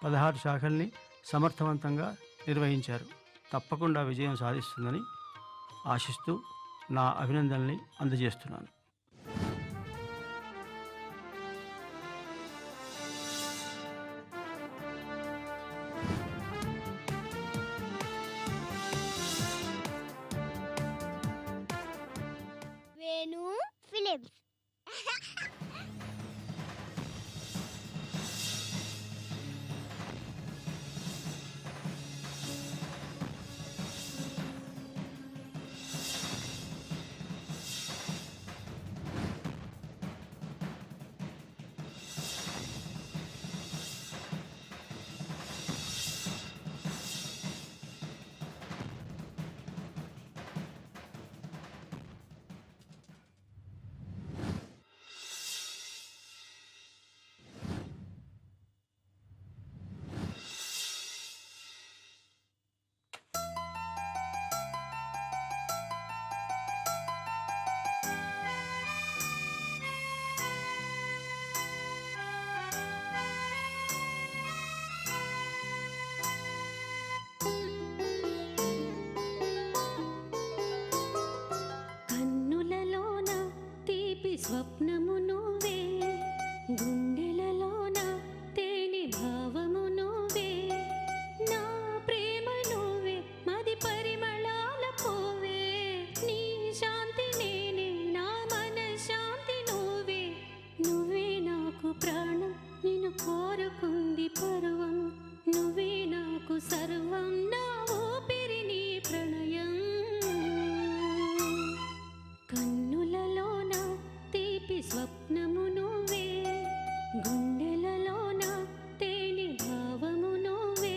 16 శాఖల్ని సమర్థవంతంగా నిర్వహించారు. తప్పకుండా విజయం సాధిస్తుందని ఆశిస్తూ నా అభినందనల్ని అందజేస్తున్నాను. వేణు ఫిలిప్స్. కన్నులలోన తీపి స్వప్నము నువ్వే, గుండెలలోన తేనె భావము నువ్వే, నా ప్రేమ నువ్వే, మది పరిమళాల పోవే, నీ శాంతి నేనే, నా మన శాంతి నువ్వే, నువ్వే నాకు ప్రాణం, నిన్ను కోరుకుంది పరువం, నువ్వే నాకు సర్వం, నా ఊపిరి నీ ప్రణయం. కన్నులలోన తీపి స్వప్నము నువ్వే, గుండెలలోన తేనె భావము నువ్వే.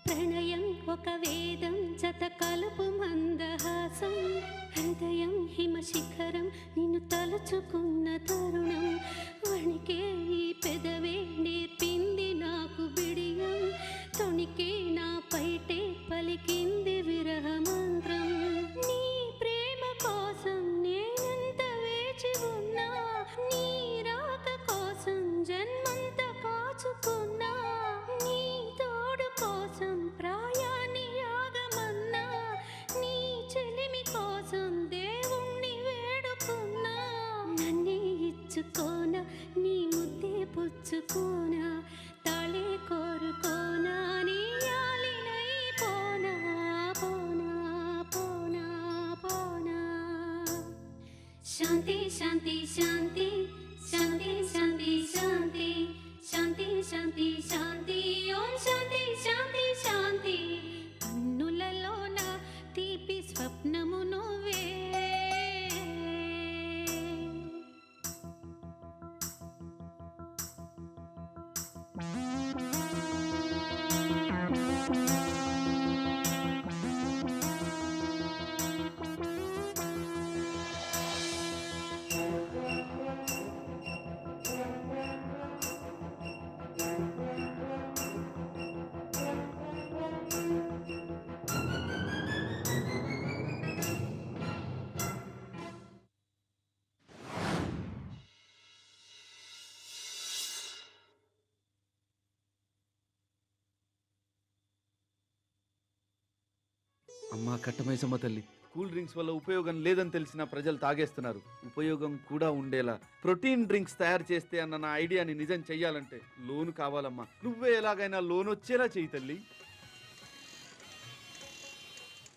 ప్రణయం ఒక వేదం, జత కలుపు మందహాసం, హృదయం హిమశిఖరం, నిన్ను తలుచుకున్న తరుణం, వణికే ఈ పెదవే నేర్పింది నాకు బిడియం, తొణికే నా పైటే పలికింది విరహ మంత్రం, నీ ప్రేమ కోసం నేనెంత వేచి ఉన్నా, నీ రాక కోసం జన్మంత కాచుకున్నా, నీ తోడు కోసం ప్రాయాన్ని యాగమన్నా, నీ చెలిమి కోసం దేవుణ్ణి వేడుకున్నా, నన్నే ఇచ్చుకోనా, నీ ముద్దే పుచ్చుకోనా, తాళే కోరుకోనా, నీ యాలినై పోనా, పోనా, పోనా, పోనా. శాంతి శాంతి శాంతి శాంతి శాంతి శాంతి శాంతి శాంతి శాంతి ఓం శాంతి శాంతి శాంతి. కన్నులలోన తీపి స్వప్నము నువ్వే. అమ్మా కట్టమైసమ్మ తల్లి, కూల్ డ్రింక్స్ వల్ల ఉపయోగం లేదని తెలిసిన ప్రజలు తాగేస్తున్నారు. ఉపయోగం కూడా ఉండేలా ప్రోటీన్ డ్రింక్స్ తయారు చేస్తే అన్న నా ఐడియాని నిజం చెయ్యాలంటే లోను కావాలమ్మా. నువ్వే ఎలాగైనా లోన్ వచ్చేలా చెయ్యి తల్లి.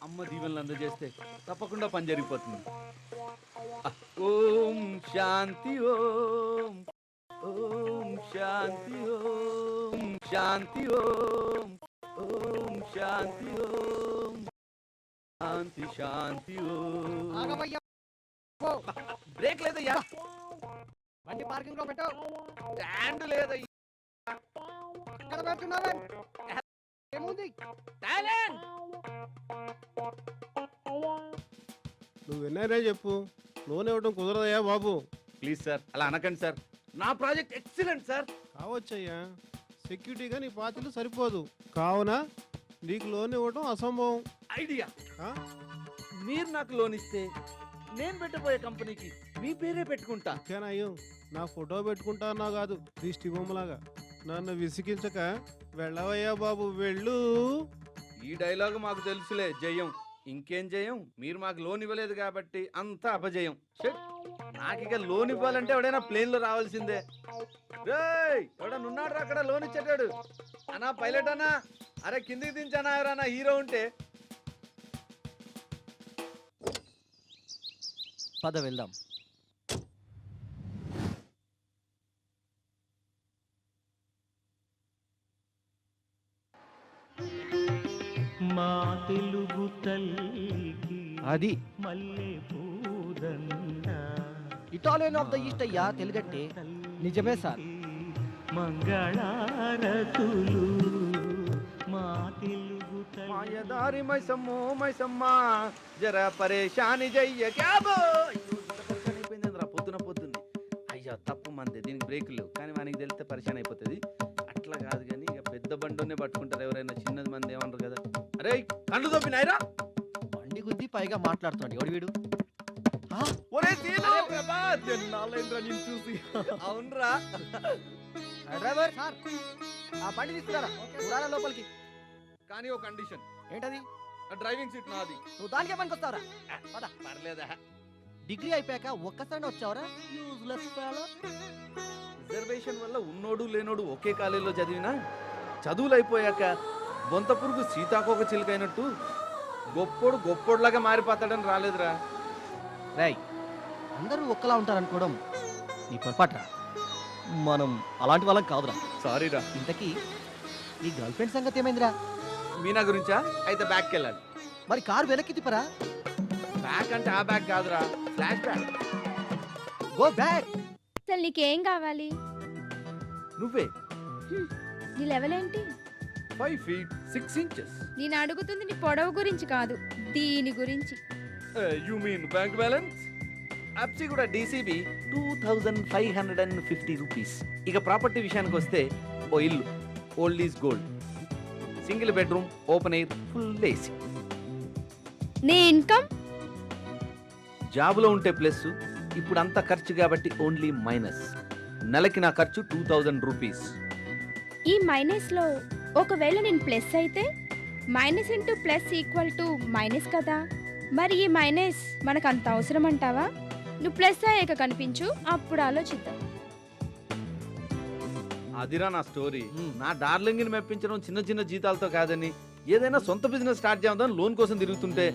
అమ్మ దీవెనలు అందజేస్తే తప్పకుండా పని జరిగిపోతుంది. ఓం శాంతి ఓం, ఓం శాంతి ఓం, శాంతి ఓం, ఓం శాంతి ఓం, శాంతి శాంతి ఓం. బ్రేక్ లేదయ్యా, బండి పార్కింగ్ లో పెట్టు. స్టాండ్ లేదయ్యా. ఎక్కడ పెట్టున్నావే? ఏముంది? నువ్వు విన్నారా చెప్పు. లోన్ ఇవ్వడం కుదరదయ్యా బాబు. ప్లీజ్ సార్ అలా అనకండి సార్, నా ప్రాజెక్ట్ ఎక్సలెంట్ సార్. కావచ్చయ్యా, సెక్యూరిటీగా నీ పాతిలు సరిపోదు కావున నీకు లోన్ ఇవ్వడం అసంభవం. ఐడియా, ఆ? మీరు నాకు లోన్ ఇస్తే నేను పెట్టబోయే కంపెనీకి మీ పేరే పెట్టుకుంటా. ఇంకేనయ్యో, నా ఫోటో పెట్టుకుంటా అన్నా కాదు, దిష్టి బొమ్మలాగా నన్ను విసిగించక వెళ్ళవయ్యా బాబు వెళ్ళు. ఈ డైలాగ్ మాకు తెలుసులే జయం. ఇంకేం జయం, మీరు మాకు లోన్ ఇవ్వలేదు కాబట్టి అంతా అపజయం. షట్. నాకిక లోన్ ఇవ్వాలంటే ఎవడైనా ప్లేన్ లో రావాల్సిందే. ఎవడన్నా ఉన్నాడు అక్కడ లోన్ ఇచ్చేటాడు? అన్నా పైలట్ అన్నా, అరే కిందికి దించానా ఎవరన్నా హీరో ఉంటే. పద వెళ్దాం. మా తెలుగు తల్లికి అది మల్లె పూదండ ఇటాలియన్ ఆఫ్ ద ఈస్ట్ అయ్యా తెలుగట్టే. నిజమే సార్. మంగళారతులు మా తెలుగు తల్లి. మాయదారి మైసమ్మో మైసమ్మా జర పరేషాని జయ్య క్యాబో. అయిపోయిందిరా పొద్దున్నే. అయ్యా తప్పు మంది, దీనికి బ్రేకులు లేవు. కానీ మనకి తెలిస్తే పరిశాన్ అయిపోతుంది. అట్లా కాదు కానీ ఇక పెద్ద బండినే పట్టుకుంటారు ఎవరైనా, చిన్నది మంది ఏమన్నారు కదా. అరే కళ్ళు తప్పినాయిరా. బండి గుద్ది పైగా మాట్లాడుతున్నాడు ఎవడు వీడు? ఒరే సీను! చూసి అవునరా. డ్రైవర్ సార్, ఆ బండి తీసుకురా లోపలికి. కానీ ఒక కండిషన్. ఏంటది? డ్రైవింగ్ సీట్ నాది. నువ్వు దానికే పనికి వస్తావరా? పర్లేదా? డిగ్రీ అయిపోయాక ఒక్కసారి వచ్చావరా? Useless fellow. రిజర్వేషన్ వల్ల ఉన్నోడు లేనోడు ఒకే కాలేజీలో చదివినా చదువులు అయిపోయాక బొంత పురుగు సీతాకోక చిలుకైనట్టు గొప్పోడు గొప్పోడులాగా మారిపోతాడని రాలేదురా. రాయ్, అందరూ ఒక్కలా ఉంటారనుకోవడం నీ పొరపాటురా. మనం అలాంటి వాళ్ళం కాదురా. సారీరా. ఇంతకీ నీ గర్ల్ ఫ్రెండ్ సంగతి ఏమైందిరా? మీనా గురించా? అయితే బ్యాక్కి వెళ్ళాలి. మరి కారు వెనక్కి తిప్పరా? బ్యాక్ అంటే ఆ బ్యాక్ కాదురా, ఫ్లాష్ బ్యాక్. Go back. అసలు నీకేం కావాలి? నువ్వే. నీ లెవెల్ ఏంటి? 5 feet 6 inches. నేను అడుగుతుంది నీ పొడవు గురించి కాదు, దీని గురించి. You mean bank balance? అప్సి కూడా డీసీబీ 2550 రూపీస్. ఇక ప్రాపర్టీ విషయానికి వస్తే ఓ ఇల్లు, old is gold, single bedroom, open air, full AC. నీ ఇన్కమ్? జాబ్లో ఉంటే ప్లస్, ఇప్పుడు అంతా ఖర్చు కాబట్టి ఓన్లీ మైనస్. నెలకి నా ఖర్చు 2000 రూపీస్. ఈ మైనస్ లో ఒకవేళ నేను ప్లస్ అయితే minus into plus equal to minus కదా. మరి ఈ మైనస్ మనకు అంత అవసరం అంటావా? నువ్వు ప్లస్ అయ్యాక కనిపించు, అప్పుడు ఆలోచిద్దాం. అదిరా నా స్టోరీ. నా డార్లింగ్ని మెప్పించడం చిన్న చిన్న జీతాలతో కాదని, ఏదైనా సొంత బిజినెస్ స్టార్ట్ చేద్దాం లోన్ కోసం తిరుగుతుంటే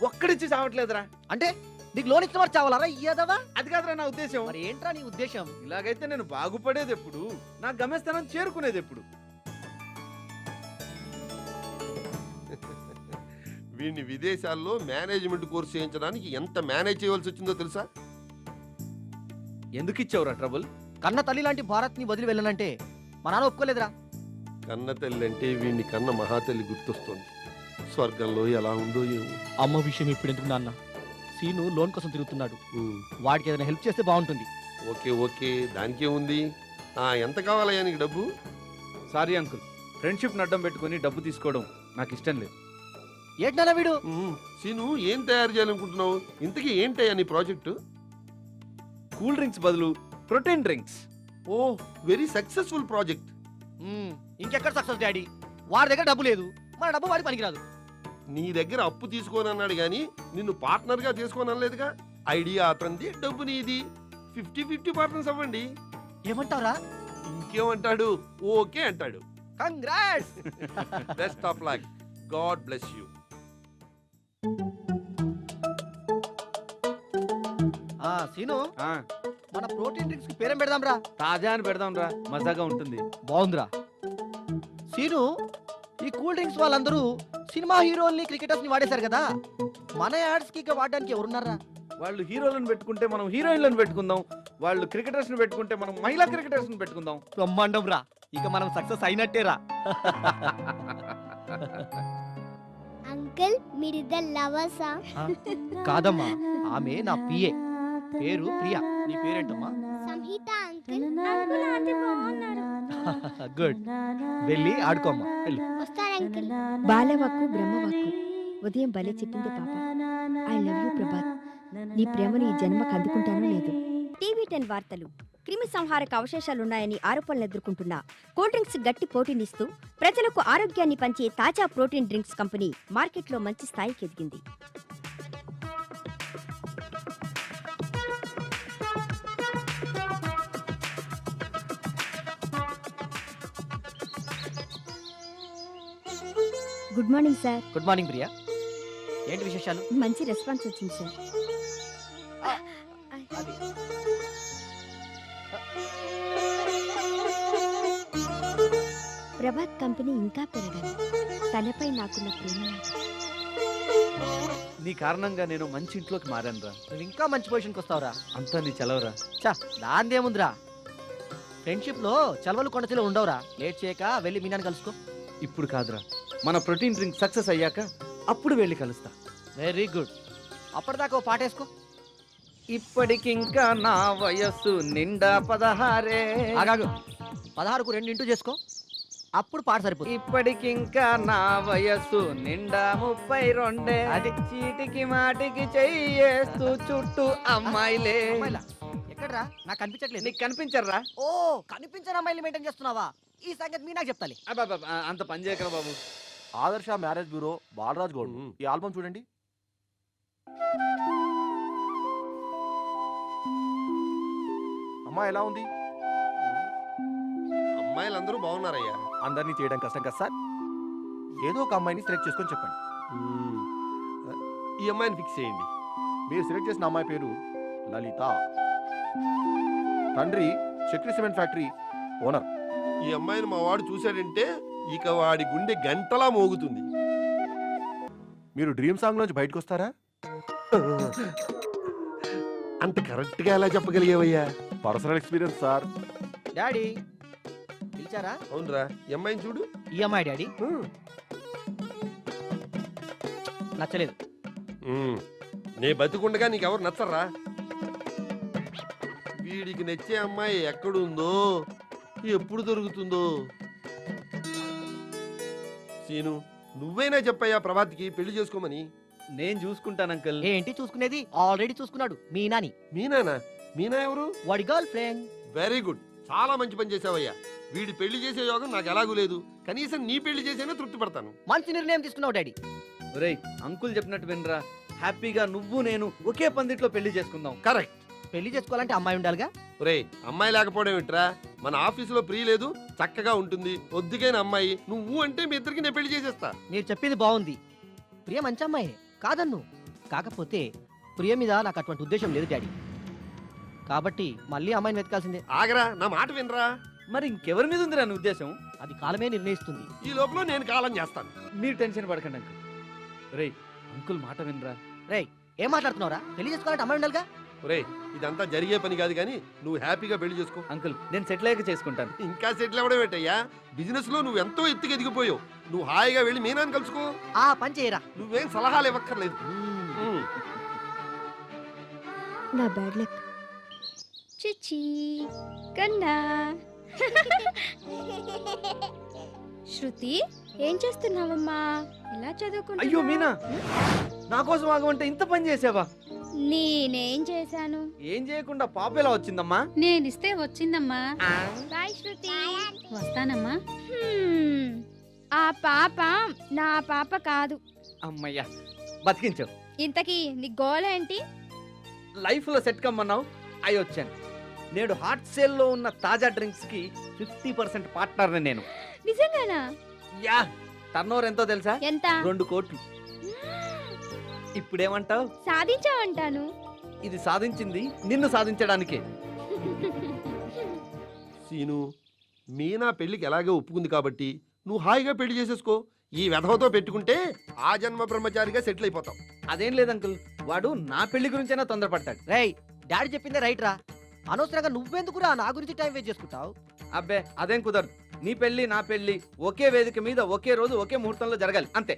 ఒక్కడిచ్చి చావట్లేదురా. అంటే నీకు లోన్ ఇచ్చిన వారు చావాలరా? ఇయ్యదవా? అది కాదురా నా ఉద్దేశం. మరి ఏంట్రా నీ ఉద్దేశం? ఇలాగైతే నేను బాగుపడేది ఎప్పుడు, నా గమ్యస్థానం చేరుకునేది ఎప్పుడు? వీడిని విదేశాల్లో మేనేజ్మెంట్ కోర్సు చేయించడానికి ఎంత మేనేజ్ చేయవలసి వచ్చిందో తెలుసా? ఎందుకు ఇచ్చావురా ట్రబుల్? కన్న తల్లి లాంటి భారత్ ని వదిలి వెళ్ళనంటే మా నాన్న ఒప్పుకోలేదురా. కన్న తల్లి అంటే వీడిని కన్న మహాతల్లి గుర్తొస్తుంది. స్వర్గంలో ఎలా ఉందో ఏమో. అమ్మ విషయం ఇప్పుడు ఎందుకు నాన్న? సీను లోన్ కోసం తిరుగుతున్నాడు, ఉమ్, వాడికి ఏదైనా హెల్ప్ చేస్తే బాగుంటుంది. ఓకే ఓకే, దానికే ఉంది. ఎంత కావాలయ్యా నీకు డబ్బు? సారీ అంకుల్, ఫ్రెండ్షిప్ అడ్డం పెట్టుకుని డబ్బు తీసుకోవడం నాకు ఇష్టం లేదు. ఏంటన్నా వీడు? సీను, ఏం తయారు చేయాలనుకుంటున్నావు? ఇంతకీ ఏంటయ్యా నీ ప్రాజెక్టు? కూల్ డ్రింక్స్ బదులు ప్రోటీన్ డ్రింక్స్. ఓ, వెరీ సక్సెస్ఫుల్ ప్రాజెక్ట్. ఇంకెక్కడ సక్సెస్ డాడీ? వాడి దగ్గర డబ్బు లేదు, మన డబ్బు వాడి పనికిరాదు. నీ దగ్గర అప్పు తీసుకోనన్నాడు గాని నిన్ను పార్ట్నర్ గా తీసుకోనలేదుగా. ఐడియా అతనిది, డబ్బు నీది. 50-50 పార్ట్నర్స్ అవ్వండి. ఏమంటారా? ఇంకేమంటాడు? ఓకే అంటాడు. Congrats. Best of luck. God bless you. Seenu, ఆ, మన ప్రోటీన్ డ్రింక్స్ కి పేరేం పెడదాం రా? తాజా అని పెడదాం రా, మజాగా ఉంటుంది. బాగుందిరా. సీను, ఈ కూల్ డ్రింక్స్ వాళ్ళందరూ సినిమా హీరోల్ని క్రికెటర్స్ ని వాడేశారు కదా, మన యాడ్స్ కి వాడడానికి ఎవరున్నారా? వాళ్ళు హీరోలను పెట్టుకుంటే మనం హీరోయిన్లను పెట్టుకుందాం, వాళ్ళు క్రికెటర్స్ ని పెట్టుకుంటే మనం మహిళా క్రికెటర్స్ ని పెట్టుకుందాం. బ్రహ్మాండం రా, ఇక మనం సక్సెస్ అయినట్టేరా. అంకుల్, మీరిద్దరు లవర్సా? కాదమ్మా, ఆమె నా పిఏ. పేరు ప్రియా. నీ పేరేంటమ్మా? సంహిత అంకుల్. అంకుల్ ఆంటీ బాగున్నారు. గుడ్. వెళ్ళి ఆడుకోమ్మా. వెళ్ళి. వస్తారు అంకుల్. బాలవాక్కు బ్రహ్మవాక్కు. ఉదయం భలే చెప్పింది పాప. I love you Prabhat. నీ ప్రేమను ఈ జన్మకు అందుకుంటానో లేదు. టీవీ10 వార్తలు. క్రిమి సంహారక అవశేషాలున్నాయని ఆరోపణలు ఎదుర్కొంటున్న కూల్ డ్రింక్స్ గట్టి పోటీనిస్తూ ప్రజలకు ఆరోగ్యాన్ని పంచే తాజా ప్రోటీన్ డ్రింక్స్ కంపెనీ మార్కెట్లో మంచి స్థాయికి ఎదిగింది. Good morning sir. Good morning Priya. ఏంటి విశేషాలు? మంచి రెస్పాన్స్ వచ్చింది సార్. అది ప్రభాత్ కంపెనీ ఇంకా పెరగాలి. తనపై నాకున్న ప్రేమలాగా. నీ కారణంగా నేను మంచి ఇంట్లోకి మారాను రా. నువ్వు ఇంకా మంచి పొజిషన్కి వస్తావురా. అంతా నీ చలవరా. చా, దాందేముందిరా. ఫ్రెండ్షిప్ లో చలవలు కొండచిలో ఉండవురా. లేట్ చేయక వెళ్ళి మీనాన్ని కలుసుకో. ఇప్పుడు కాదురా, మన ప్రోటీన్ డ్రింక్ సక్సెస్ అయ్యాక అప్పుడు వెళ్ళి కలుస్తా. Very good. అప్పటిదాకా ఓ పాటేసుకో. ఇప్పటికింకా నా వయస్సు నిండా 16. ఆగాగు. 16కు 2 ఇంటూ చేసుకో. అప్పుడు పాట సరిపోతుంది. ఇప్పటికింకా నా వయస్సు నిండా 32. అది. చీటికి మాటికి చెయ్యేస్తూ చుట్టూ అమ్మాయిలే. అమ్మాయిలా? ఎక్కడ్రా? నాకు కనిపించట్లేదు. నీకు కనిపించర్రా? ఓ, కనిపించని అమ్మాయిలు మెయింటైన్ చేస్తున్నావా? ఈ సంగతి మీ నాకు చెప్తాలి. అంత పని చేయకరా బాబు. ఆదర్శ మ్యారేజ్ బ్యూరో, బాలరాజ్ గౌడ్. ఈ ఆల్బమ్ చూడండి. అమ్మా ఎలా ఉంది? అమ్మాయిలందరూ బాగున్నారయ్యా. అందరినీ చేయడం కష్టం కదా సార్. ఏదో ఒక అమ్మాయిని సెలెక్ట్ చేసుకొని చెప్పండి. ఈ అమ్మాయిని ఫిక్స్ చేయండి. మీరు సెలెక్ట్ చేసిన అమ్మాయి పేరు లలిత. తండ్రి చక్రి సిమెంట్ ఫ్యాక్టరీ ఓనర్. ఈ అమ్మాయిని మా వాడు చూశాడంటే ఇక వాడి గుండె గంటలా మోగుతుంది. మీరు డ్రీమ్ సాంగ్ నుంచి బయటకు వస్తారా? అంత కరెక్ట్ గా ఎలా చెప్పగలిగేవయ్యా? Personal experience sir. డాడీ పిలిచారా? అవునరా, ఈ అమ్మాయిని చూడు. ఈ అమ్మాయి డాడీ నచ్చలేదు. నే బతికుండగా నీకెవరు నచ్చర్రా? వీడికి నచ్చే అమ్మాయి ఎక్కడుందో, ఎప్పుడు దొరుకుతుందో. సీను, నువ్వైనా చెప్పయ్యా ప్రభాత్కి పెళ్లి చేసుకోమని. నేను చూసుకుంటాను అంకల్. ఏంటి చూసుకునేది? ఆల్రెడీ చూసుకున్నాడు. మీనాని. మీనానా? మీనా ఎవరు? వాడి గర్ల్ ఫ్రెండ్. వెరీ గుడ్, చాలా మంచి పని చేసావయ్యా. వీడి పెళ్లి చేసే యోగం నాకు ఎలాగూ లేదు. కనీసం నీ పెళ్లి చేసేనే తృప్తి పడతాను. మంచి నిర్ణయం తీసుకున్నావు డాడీ. ఒరేయ్, అంకుల్ చెప్పినట్టు వినరా. హ్యాపీగా నువ్వు నేను ఒకే పందిట్లో పెళ్లి చేసుకుందాం. కరెక్ట్. పెళ్లి చేసుకోవాలంటే అమ్మాయి ఉండాలిగా. ఒరే, అమ్మాయి లేకపోవడం ఏంట్రా? మన ఆఫీసులో ప్రీ లేదు, చక్కగా ఉంటుంది. ఒద్దుకైన అమ్మాయి నువ్వు అంటే మీ ఇద్దరికి నేను పెళ్లి చేసేస్తా. మీరు చెప్పింది బాగుంది. ప్రియ మంచి అమ్మాయి కాదన్ను. కాకపోతే ప్రియ మీద నాకు అటువంటి ఉద్దేశం లేదు డాడీ. కాబట్టి మళ్ళీ అమ్మాయిని వెతకాల్సిందే. ఆగరా, నా మాట వినరా. మరి ఇంకెవరి మీద ఉందిరా నీ ఉద్దేశం? అది కాలమే నిర్ణయిస్తుంది. ఈ లోపల నేను కాలం చేస్తాను. మీరు టెన్షన్ పడకండి అంకుల్. రేయ్, అంకుల్ మాట వినరా. రేయ్, ఏం మాట్లాడుతున్నావురా? పెళ్లి చేసుకోవాలంటే అమ్మాయి ఉండాలిగా. ఒరే, ఇదంతా జరిగే పని కాదు కానీ నువ్వు హ్యాపీగా పెళ్లి చేసుకో. అంకుల్, నేను సెటిల్ అయ్యాక చేసుకుంటాను. ఇంకా సెటిల్ అవ్వడం ఏంటయ్యా? బిజినెస్ లో నువ్వు ఎంతో ఎత్తుకు ఎదిగిపోయావు. నువ్వు హాయిగా వెళ్ళి మీనాన్ని కలుసుకో. ఆ పని చేయరా. నువ్వేం సలహాలు ఇవ్వక్కర్లేదు. నా బ్యాడ్ లక్. చిచి కన్నా. శృతి, ఏం చేస్తున్నావమ్మా? ఎలా చదువుకుంటున్నావు? అయ్యో మీనా, నా కోసం ఆగమంటే ఇంత పని చేసావా? నేనేం చేశాను? ఏం చేయకుండా పాప ఎలా వచ్చిందమ్మా? నేనిస్తే వచ్చిందమ్మా. బాయ్ శృతి. వస్తానమ్మా. ఆ పాప నా పాప కాదు. అమ్మయ్యా, బతికించావు. ఇంతకీ నీ గోల్ ఏంటి? లైఫ్ లో సెట్ కమ్మన్నావు, అయి వచ్చాను. నేడు హాట్ సేల్ లో ఉన్న తాజా డ్రింక్స్ కి 50% పార్ట్నర్ నేను. నిజంగానా? యా, టర్నోవర్ ఎంతో తెలుసా? ఎంత? 2 కోట్లు. ఇప్పుడేమంటావు? సాధించావంటాను. ఇది సాధించింది నిన్ను సాధించడానికే. సీను, మీనా పెళ్లికి ఎలాగే ఒప్పుకుంది కాబట్టి నువ్వు హాయిగా పెళ్లి చేసేసుకో. ఈ వెధవతో పెట్టుకుంటే ఆ జన్మ బ్రహ్మచారిగా సెటిల్ అయిపోతావు. అదేం లేదు అంకుల్, వాడు నా పెళ్లి గురించైనా తొందరపడతాడు. రేయ్, డాడీ చెప్పిందే రైట్ రా. అనవసరంగా నువ్వెందుకురా నా గురించి టైం వేస్ట్ చేసుకుంటావు? అబ్బే, అదేం కుదరదు. నీ పెళ్లి నా పెళ్లి ఒకే వేదిక మీద ఒకే రోజు ఒకే ముహూర్తంలో జరగాలి, అంతే.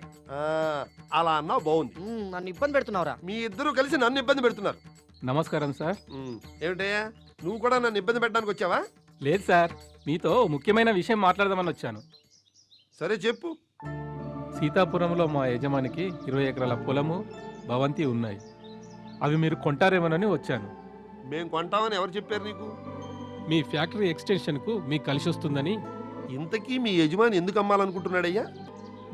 అలా అన్నావు, బాగుంది. నన్ను ఇబ్బంది పెడుతున్నావురా. మీ ఇద్దరు కలిసి నన్ను ఇబ్బంది పెడుతున్నారు. నమస్కారం సార్. ఏమిటయ్యా నువ్వు కూడా నన్ను ఇబ్బంది పెట్టడానికి వచ్చావా? లేదు సార్, మీతో ముఖ్యమైన విషయం మాట్లాడదామని వచ్చాను. సరే చెప్పు. సీతాపురంలో మా యజమానికి 20 ఎకరాల పొలము, భవంతి ఉన్నాయి. అవి మీరు కొంటారేమోనని వచ్చాను. మేము కొంటామని ఎవరు చెప్పారు నీకు? మీ ఫ్యాక్టరీ ఎక్స్టెన్షన్కు మీకు కలిసి వస్తుందని. ఇంతకీ మీ యజమాని ఎందుకు అమ్మాలనుకుంటున్నాడయ్యా?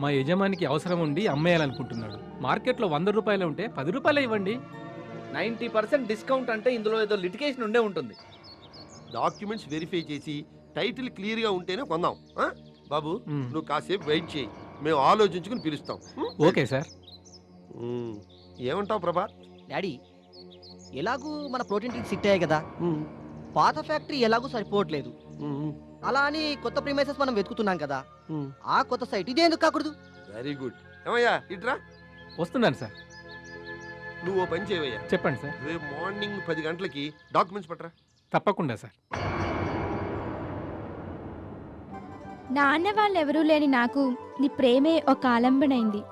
మా యజమానికి అవసరం ఉండి అమ్మేయాలనుకుంటున్నాడు. మార్కెట్లో 100 రూపాయలు ఉంటే 10 రూపాయలే ఇవ్వండి. 90% డిస్కౌంట్ అంటే ఇందులో ఏదో లిటిగేషన్ ఉండే ఉంటుంది. డాక్యుమెంట్స్ వెరిఫై చేసి టైటిల్ క్లియర్గా ఉంటేనే కొందాం. ఆ? బాబు నువ్వు కాసేపు వెయిట్ చేయి, మేము ఆలోచించుకుని పిలుస్తాం. Okay sir. ఏమంటావు ప్రభా? డాడీ, ఎలాగూ మన ప్రోటీన్ డ్రింక్ సిట్ అయ్యాయి కదా, పాత ఫ్యాక్టరీ ఎలాగూ సరిపోవట్లేదు. అలా అని కొత్త ప్రీమైసెస్ మనం వెతుకుతున్నాం కదా, ఆ కొత్త సైట్ ఇదే ఎందుకు కాకూడదు? Very good. ఏమయ్యా ఇట్రా. వస్తున్నాను సార్. నువ్వు ఓ పని చేయవయ్యా. చెప్పండి సార్. రేపు మార్నింగ్ 10 గంటలకి డాక్యుమెంట్స్ పట్టరా. తప్పకుండా సార్. నాన్న వాళ్ళెవరూ లేని నాకు నీ ప్రేమే ఒక ఆలంబనైంది.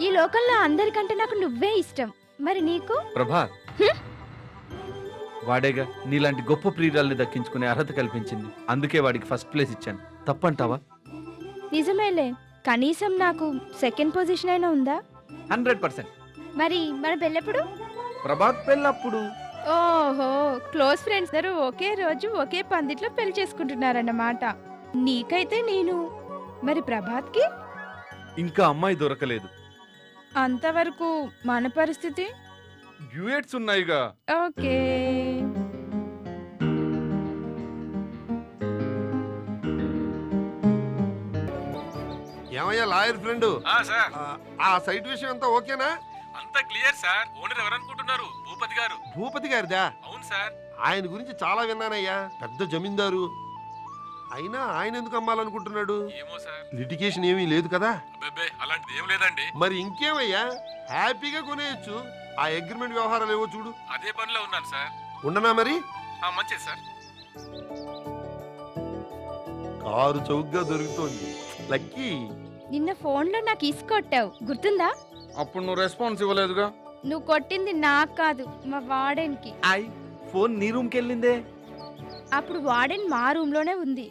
ఈ లోకంలో అందరికంటే నాకు నువ్వే ఇష్టం. మరి నీకు? ప్రభా, వాడేగా నీలాంటి గొప్ప ప్రియురాల్ని దక్కించుకునే అర్హత కల్పించింది. అందుకే వాడికి ఫస్ట్ ప్లేస్ ఇచ్చాను. తప్పంటావా? నిజమేలే, కనీసం నాకు సెకండ్ పొజిషన్ అయినా ఉందా? 100%. మరి మన పెళ్ళెప్పుడు? ప్రభాత్ పెళ్ళప్పుడు. ఓహో, క్లోజ్ ఫ్రెండ్స్ అందరూ ఒకే రోజు ఒకే పందిట్లో పెళ్లి చేసుకుంటున్నారన్నమాట. నీకైతే నేను, మరి ప్రభాత్కి? ఇంకా అమ్మాయి దొరకలేదు. అంతవరకు మన పరిస్థితి? డ్యూయెట్స్ ఉన్నాయిగా. ఓకే. ఏమయ్యా లాయర్ ఫ్రెండ్, సార్, ఆ సైట్ విషయం అంతా ఓకేనా? అంతా క్లియర్ సార్. ఓనర్ ఎవరనుకుంటున్నారు? భూపతి గారు. భూపతి గారిదా? అవును సార్. ఆయన గురించి చాలా విన్నానయ్యా. పెద్ద జమీందారు. అయినా ఆయన ఎందుకు అమ్మాలనుకుంటున్నాడు? ఏమో సార్. లిటిగేషన్ ఏమీ లేదు కదా? అలాంటిది ఏం లేదండి. మరి ఇంకేమయ్యా, హ్యాపీగా కొనేయచ్చు. ఆ అగ్రిమెంట్ వ్యవహారాలు ఏవో చూడు. అదే పనిలో ఉన్నాను సార్. ఉండనా మరి? మంచిది సార్. కారు చౌకగా దొరుకుతోంది. లక్కీ. నిన్న ఫోన్లో నాకు ఇసుకొట్టావు, గుర్తుందా? అప్పుడు నువ్వు రెస్పాన్స్ ఇవ్వలేదుగా. నువ్వు కొట్టింది నాకు కాదు, మా వార్డెన్కి. ఫోన్ నీ రూమ్కి వెళ్ళిందే. అప్పుడు వార్డెన్ మా రూమ్లోనే ఉంది.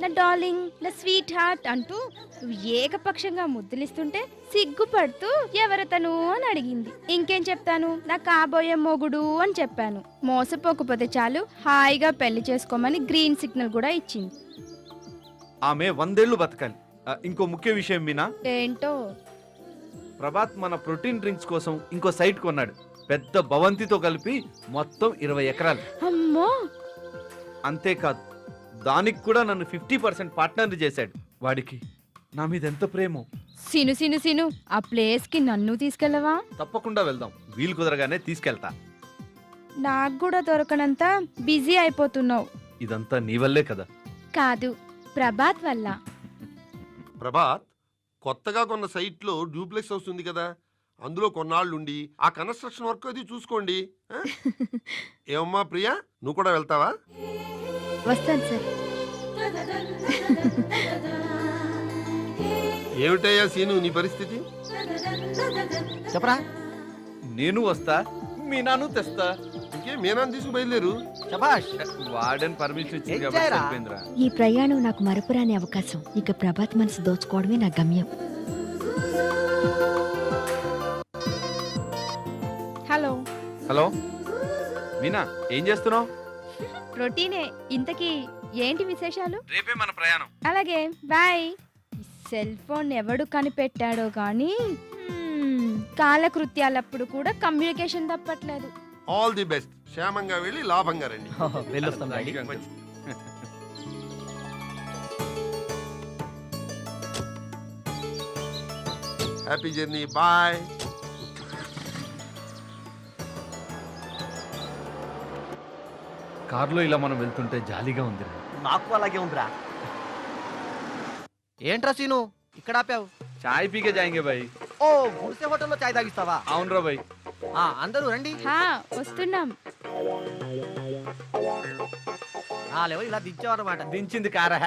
నా డార్లింగ్, నా స్వీట్ హార్ట్ అంటూ నువ్వు ఏకపక్షంగా ముద్దులిస్తుంటే సిగ్గుపడుతూ ఎవరతను అని అడిగింది. ఇంకేం చెప్తాను, నా కాబోయే మొగుడు అని చెప్పాను. మోసపోకపోతే చాలు, హాయిగా పెళ్లి చేసుకోమని గ్రీన్ సిగ్నల్ కూడా ఇచ్చింది. ఆమె 100 ఏళ్ళు బతకాలి. ఇంకో ముఖ్య విషయం మీనా. ఏంటో? ప్రభాత్ మన ప్రోటీన్ డ్రింక్స్ కోసం ఇంకో సైట్ కొన్నాడు. పెద్ద భవంతితో కలిపి మొత్తం 20 ఎకరాలు. అమ్మో. అంతేకాదు, దానికి కూడా నన్ను 50% పార్ట్నర్ చేశాడు. వాడికి నా మీద ఎంత ప్రేమో. సిను సిను సిను, ఆ ప్లేస్ కి నన్ను తీసుకెళ్ళవా? తప్పకుండా వెళ్దాం. వీలు కుదరగానే తీసుకెళ్తా. నాకు కూడా దొరకనంత బిజీ అయిపోతున్నావు. ఇదంతా నీ వల్లే కదా? కాదు, ప్రభాత్ వల్ల. ప్రభాత్, కొత్తగా కొన్న సైట్ లో డూప్లెక్స్ హౌస్ ఉంది కదా, అందులో కొన్నాళ్ళుండి ఆ కన్స్ట్రక్షన్ వర్క్ అది చూసుకోండి. ఏమమ్మా ప్రియా, నువ్వు కూడా వెళ్తావా? వస్తాను సార్. ఏమిటయ్యా సీను నీ పరిస్థితి? చెప్పరా. నేను వస్తా, మీనాను తెస్తా. ఇంకే మీనాన్ని తీసుకు బయలుదేరు. శభాష్. వార్డెన్ పర్మిషన్ ఇచ్చింది ఏం కాబట్టి చేయరా? సరిపోయిందిరా. ఈ ప్రయాణం నాకు మరపురాని అవకాశం. ఇక ప్రభాత్ మనసు దోచుకోవడమే నా గమ్యం. హలో. హలో మీనా, ఏం చేస్తున్నావు? ప్రోటీనే. ఇంతకీ ఏంటి విశేషాలు? రేపే మన ప్రయాణం. అలాగే, బాయ్. సెల్ ఫోన్ ఎవడు కనిపెట్టాడో కానీ కాలకృత్యాలప్పుడు కూడా కమ్యూనికేషన్ తప్పట్లేదు. All the best. క్షేమంగా వెళ్ళి లాభంగా రండి. వెళ్ళొస్తాం డాడీ. Happy journey. బాయ్. కార్లో ఇలా మనం వెళ్తుంటే జాలీగా ఉంది. నాకు అలాగే ఉందిరా. ఏంట్రా సీను, ఇక్కడ ఆపావు? చాయ్ పీకే జాయింగే బాయ్. ఓ, గుడిసె హోటల్లో చాయ్ తాగిస్తావా? అవునరా బాయ్. అందరూ రండి. వస్తున్నాం. ఆ లెవెల్ ఇలా దించేవారన్నమాట. దించింది కారా.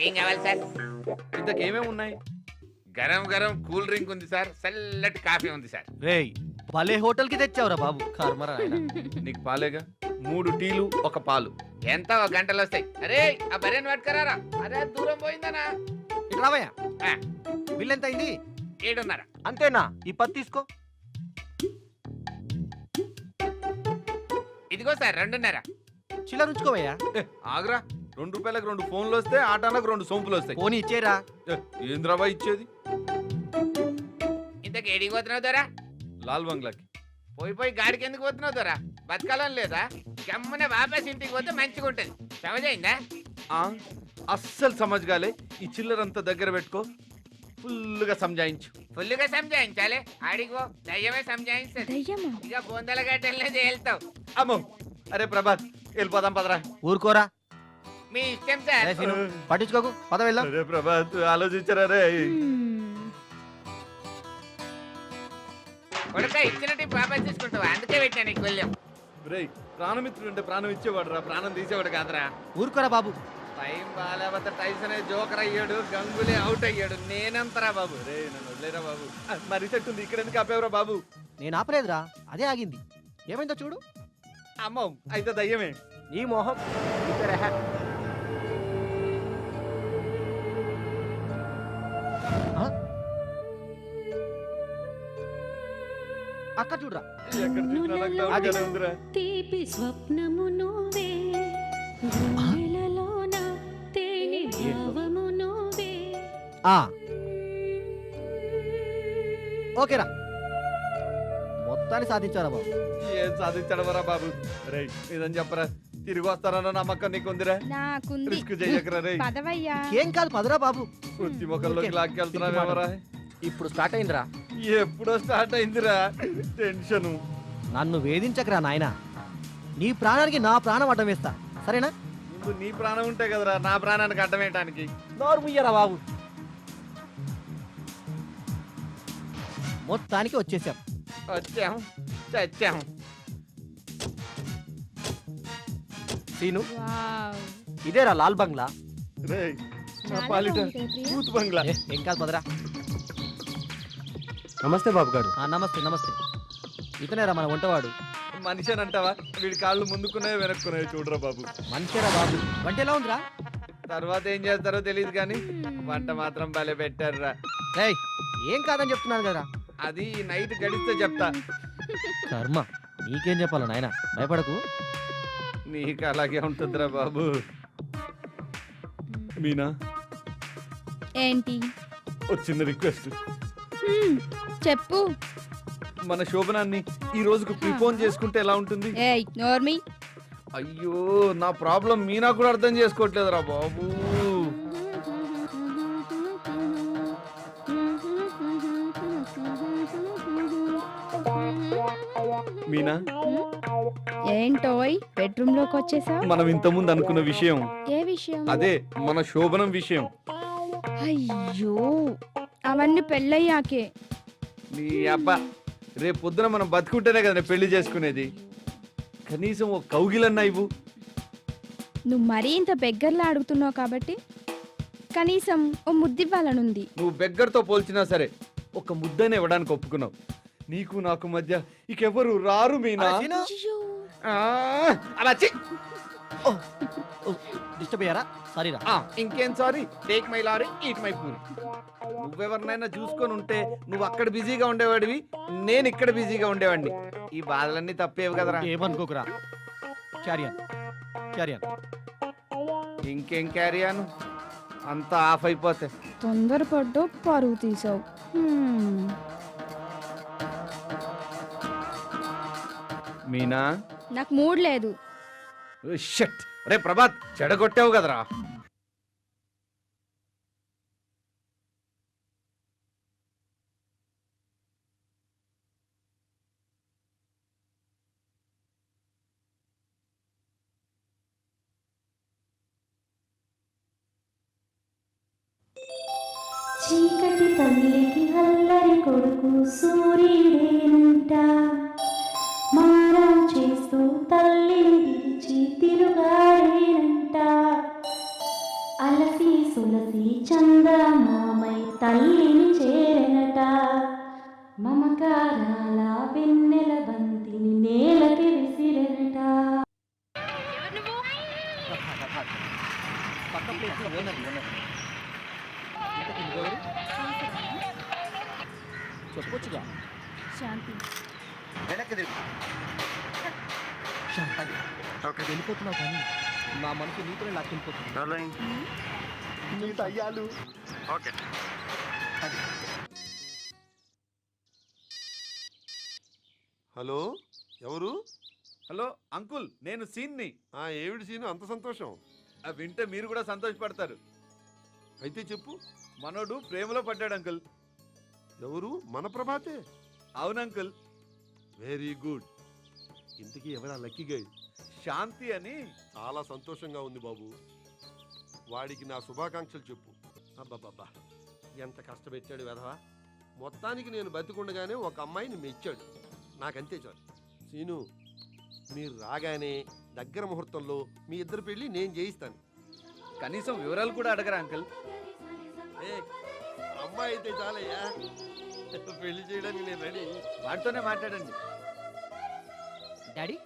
ఏం కావాలి సార్? ఇంతకేమేమి ఉన్నాయి? గరం గరం కూల్ డ్రింక్ ఉంది సార్, చల్లటి కాఫీ ఉంది సార్. రేయ్, భలే హోటల్కి తెచ్చావురా బాబు, కర్మరా నాయనా. నీకు పాలేగా 3 టీలు 1 పాలు. ఎంత ఒక గంటలు వస్తాయి. అరే ఆ బర్రెని పట్టుకరారా. అరే దూరం పోయిందనా. ఇటు రావయ్యా. బిల్ ఎంత అయింది? 7:30. అంతేనా? ఈ 10 తీసుకో. ఇదిగో సార్ 2:30. చిల్లర ఉంచుకోవయ్యా. ఆగ్రా, 2 రూపాయలకు 2 ఫోన్లు వస్తాయి, ఆటాలకు 2 సోంపులు వస్తాయి. పోనీ ఇచ్చేరా. ఏంద్రాబా ఇచ్చేది? ఇంతకు ఏడికి పోతున్నావు దొరా? లాల్ బంగ్లాకి. పోయి గాడికి ఎందుకు పోతున్నావు దొరా? బతకాలం లేదా? గమ్మనే వాపస్ ఇంటికి పోతే మంచిగా ఉంటుంది. సమజైందా? అస్సలు సమజ్గాలే. ఈ చిల్లరంతా దగ్గర పెట్టుకో, ఫుల్గా సంజాయించు. ఫుల్గా సంజాయించాలి. ఆడిగో దయ్యమే సంజాయిస్తుంది. ఇక బొందల గడ్డలనే వెళ్తావు. అమ్మో, అరే ప్రభాత్ వెళ్ళిపోదాం పదరా. ఊరుకోరా. మీ ఇష్టం సార్. పట్టించుకోకు, పద వెళ్దాం. అరే ప్రభాత్ ఆలోచించరా రే. కొడుక ఇచ్చినట్టు వాపస్ తీసుకుంటావా? అందుకే పెట్టా నీకు వెళ్ళాం. రే, ప్రాణమిత్రుడు అంటే ప్రాణం ఇచ్చేవాడు రా, ప్రాణం తీసేవాడు కాదురా. ఊరుకోరా బాబు. టైం బాగాలేకపోతే టైసన్ జోకర్ అయ్యాడు, గంగులే అవుట్ అయ్యాడు. నేనంతరా బాబు. రే నన్ను వదిలేరా బాబు. మరి చెట్టు ఉంది, ఇక్కడ ఎందుకు ఆపేవరా బాబు? నేను ఆపలేదురా, అదే ఆగింది. ఏమైందో చూడు. అమ్మో, అయితే దయ్యమే. నీ మొహం. అక్క చూడరా. ఎక్కడ చూసినా నాకు డౌట్గానే ఉందిరా. తీపి స్వప్నము నువ్వే, గుండెలలోన తేనె భావము నువ్వే. ఓకేరా, మొత్తాన్ని సాధించారా బాబు. ఏం సాధించడమరా బాబు? రే ఇదని చెప్పరా, తిరిగి వస్తారన్న నమ్మకం నీకుందిరా? నాకుంది. రిస్క్ చేయకరా రే. పదవయ్యా. ఏం కాదు, పదరా బాబు. కుర్తి మొక్కల్లోకి లాక్కెళ్తున్నావేమరా? ఇప్పుడు స్టార్ట్ అయిందిరా. ఎప్పుడో స్టార్ట్ అయిందిరా టెన్షన్. నన్ను వేధించకరా నాయనా. నీ ప్రాణానికి నా ప్రాణం అడ్డం వేస్తా, సరేనా? ముందు నీ ప్రాణం ఉంటే కదరా నా ప్రాణానికి అడ్డం వేయటానికి. నోరు ముయ్యరా బాబు. మొత్తానికి వచ్చేసాం. వచ్చాం, చచ్చాం. Scene, wow. ఇదేరా లాల్ బంగ్లా. రే నా చాలా పాలిట బాగుంది ప్రియా. భూత్ బంగ్లా. ఏం కాదు, పదరా. నమస్తే బాబు గారు. నమస్తే నమస్తే. ఇతనేరా మన వంటవాడు. మనిషి అని అంటావా? వీడి కాళ్ళు ముందుకున్నాయో వెనక్కున్నాయో చూడరా బాబు. మనిషిరా బాబు. వంట ఎలా ఉందిరా? తర్వాత ఏం చేస్తారో తెలియదు కానీ వంట మాత్రం భలే పెట్టారురా. ఏయ్, ఏం కాదని చెప్తున్నాను కదరా. అది నైట్ గడిస్తే చెప్తా. కర్మ, నీకేం చెప్పాలా నాయనా, భయపడకు. నీకు అలాగే ఉంటుందిరా బాబు. మీనా, ఏంటి? ఒక చిన్న రిక్వెస్ట్. చెప్పు. మన శోభనాన్ని ఈ రోజుకు ప్రిపోన్ చేసుకుంటే ఎలా ఉంటుంది? ఏయ్ నోర్మి. అయ్యో, నా ప్రాబ్లం మీనా కూడా అర్థం చేసుకోవట్లేదురా బాబు. మీనా, ఏంటోయ్ బెడ్రూమ్ లోకి వచ్చేసా? మనం ఇంతకుముందు అనుకున్న విషయం. ఏ విషయం? అదే మన శోభనం విషయం. అయ్యో, అవన్నీ పెళ్ళయ్యాకే. నీ అబ్బా, రేపు పొద్దున మనం బతుకుంటేనే కదా పెళ్లి చేసుకునేది. కనీసం ఒక కౌగిలన్నా ఇవ్వు. నువ్వు మరీ ఇంత బెగ్గర్లా అడుగుతున్నావు కాబట్టి కనీసం ఓ ముద్దివ్వాలనుంది. నువ్వు బెగ్గర్తో పోల్చినా సరే ఒక ముద్దనే ఇవ్వడానికి ఒప్పుకున్నావు. నీకు నాకు మధ్య ఇకెవరు రారు మీనా. అలా డిస్టర్బ్ అయ్యారా? సారీరా. ఇంకేం sorry. Take my lorry, eat my puri. నువ్వెవరినైనా చూసుకొని ఉంటే నువ్వు అక్కడ బిజీగా ఉండేవాడివి, నేను ఇక్కడ బిజీగా ఉండేవాడిని. ఈ బాధలన్నీ తప్పేవి కదరా. ఏమనుకోకురా. క్యారియన్ క్యారియన్. ఇంకేం క్యారియాను, అంతా ఆఫ్ అయిపోతే. తొందరపడ్డు పరువు తీసావు. మీనా, నాకు మూడ్ లేదు. షట్. రే ప్రభాత్, చెడగొట్టావు కదరా. చీకటి తల్లికి అల్లరి కొడుకు సూర్యుడేనంట, మారం చేస్తూ తల్లిని విడిచి తిరుగాడేనంట, అలసి సులసి చందమామై తల్లిని చేరనట, మమకారాల వెన్నెల బంతిని నేలకి విసిరెనట. పక్క ప్లేస్ ఓనర్ చెప్పొచ్చుగా. శాంతి. వెనక్కి తిరుగు. శాంతి వెళ్ళిపోతున్నావు కానీ నా మనసు నీతోనే లాక్కెళ్ళిపోతుంది. అయ్యాలు ఓకే. హలో, ఎవరు? హలో అంకుల్, నేను సీన్ని. ఏమిటి సీను అంత సంతోషం? వింటే మీరు కూడా సంతోషపడతారు. అయితే చెప్పు. మనోడు ప్రేమలో పడ్డాడు అంకుల్. ఎవరు? మన ప్రభాతే? అవును అంకుల్. Very good. ఇంతకీ ఎవరా లక్కీ గైడ్? శాంతి అని. చాలా సంతోషంగా ఉంది బాబు. వాడికి నా శుభాకాంక్షలు చెప్పు. అబ్బాబ్బా, ఎంత కష్టపెట్టాడు వెధవా. మొత్తానికి నేను బతికుండగానే ఒక అమ్మాయిని మెచ్చాడు. నాకంతే చాలు. సీను, మీరు రాగానే దగ్గర ముహూర్తంలో మీ ఇద్దరు పెళ్లి నేను చేయిస్తాను. కనీసం వివరాలు కూడా అడగరా అంకుల్? అమ్మాయి అయితే చాలయ్యా, పెళ్లి చేయడానికి నేను రెడీ. వాడితోనే మాట్లాడండి. డాడీ.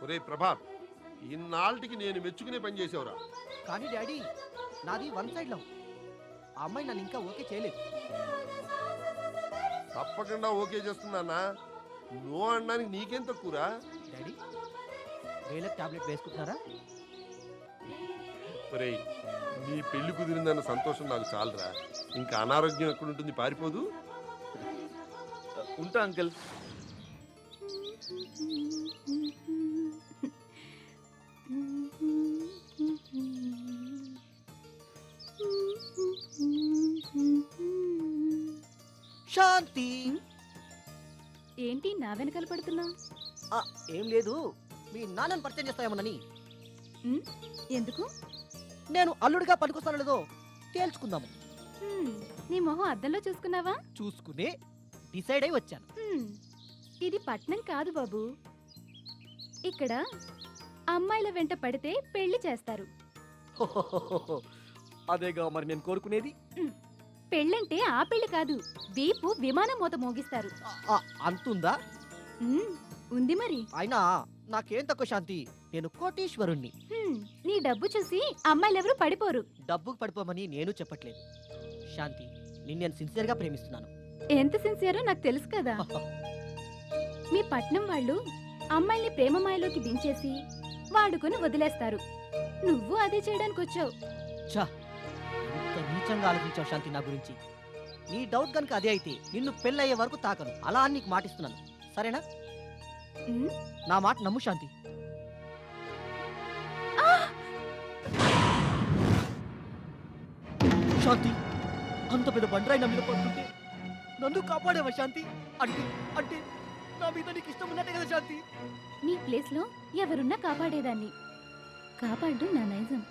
ఒరే ప్రభాత్, ఇన్నాళ్ళకి నేను మెచ్చుకునే పని చేసేవరా. కానీ డాడీ, నాది వన్ సైడ్ లవ్. ఆ అమ్మాయి నన్ను ఇంకా ఓకే చేయలేదు. తప్పకుండా ఓకే చేస్తున్నానా? నో అనడానికి నీకేం తక్కువరా? డాడీ, వేలకు టాబ్లెట్ వేసుకుంటున్నారా? ఒరేయ్, నీ పెళ్లి కుదిరిందన్న సంతోషం నాకు చాలరా. ఇంకా అనారోగ్యం ఎక్కడుంటుంది, పారిపోదు. ఉంటా అంకుల్. శాంతి. ఏంటి నా వెనకాల పడుతున్నావు? ఏం లేదు, మీ నాన్నని పరిచయం చేస్తాయేమోనని. ఎందుకు? నేను అల్లుడిగా పనికొస్తాను లేదో తేల్చుకుందాము. నీ మొహం అద్దంలో చూసుకున్నావా? చూసుకునే డిసైడ్ అయి వచ్చాను. ఇది పట్నం కాదు బాబు. ఇక్కడ అమ్మాయిల వెంట పడితే పెళ్లి చేస్తారు. అదేగా మరి నేను కోరుకునేది. పెళ్ళంటే ఆ పెళ్లి కాదు, వీపు విమానం మోత మోగిస్తారు. అంతుందా? ఉంది మరి. అయినా నాకేం తక్కువ శాంతి, నేను కోటీశ్వరుణ్ణి. నీ డబ్బు చూసి అమ్మాయిలెవరూ పడిపోరు. డబ్బుకు పడిపోమని నేను చెప్పట్లేదు శాంతి. నిన్ను నేను సిన్సియర్గా ప్రేమిస్తున్నాను. ఎంత సిన్సియరో నాకు తెలుసు కదా. మీ పట్నం వాళ్ళు అమ్మాయిల్ని ప్రేమమాయలోకి దించేసి వాడుకొని వదిలేస్తారు. నువ్వు అదే చేయడానికి వచ్చావు. ఇంత నీచంగా ఆలోచించావు శాంతి నా గురించి. నీ డౌట్ కనుక అదే అయితే నిన్ను పెళ్ళయ్యే వరకు తాకను. అలా అని నీకు మాటిస్తున్నాను, సరేనా? నా మాట నమ్ము శాంతి. శాంతి, అంత పెద్ద బండరాయి నా మీద పడుతుంటే నన్ను కాపాడేవా శాంతి? అంటే అంటే నా మీద నీకు ఇష్టం ఉన్నట్టే కదా శాంతి? నీ ప్లేస్ లో ఎవరున్నా కాపాడేదాన్ని. కాపాడు నా నైజం.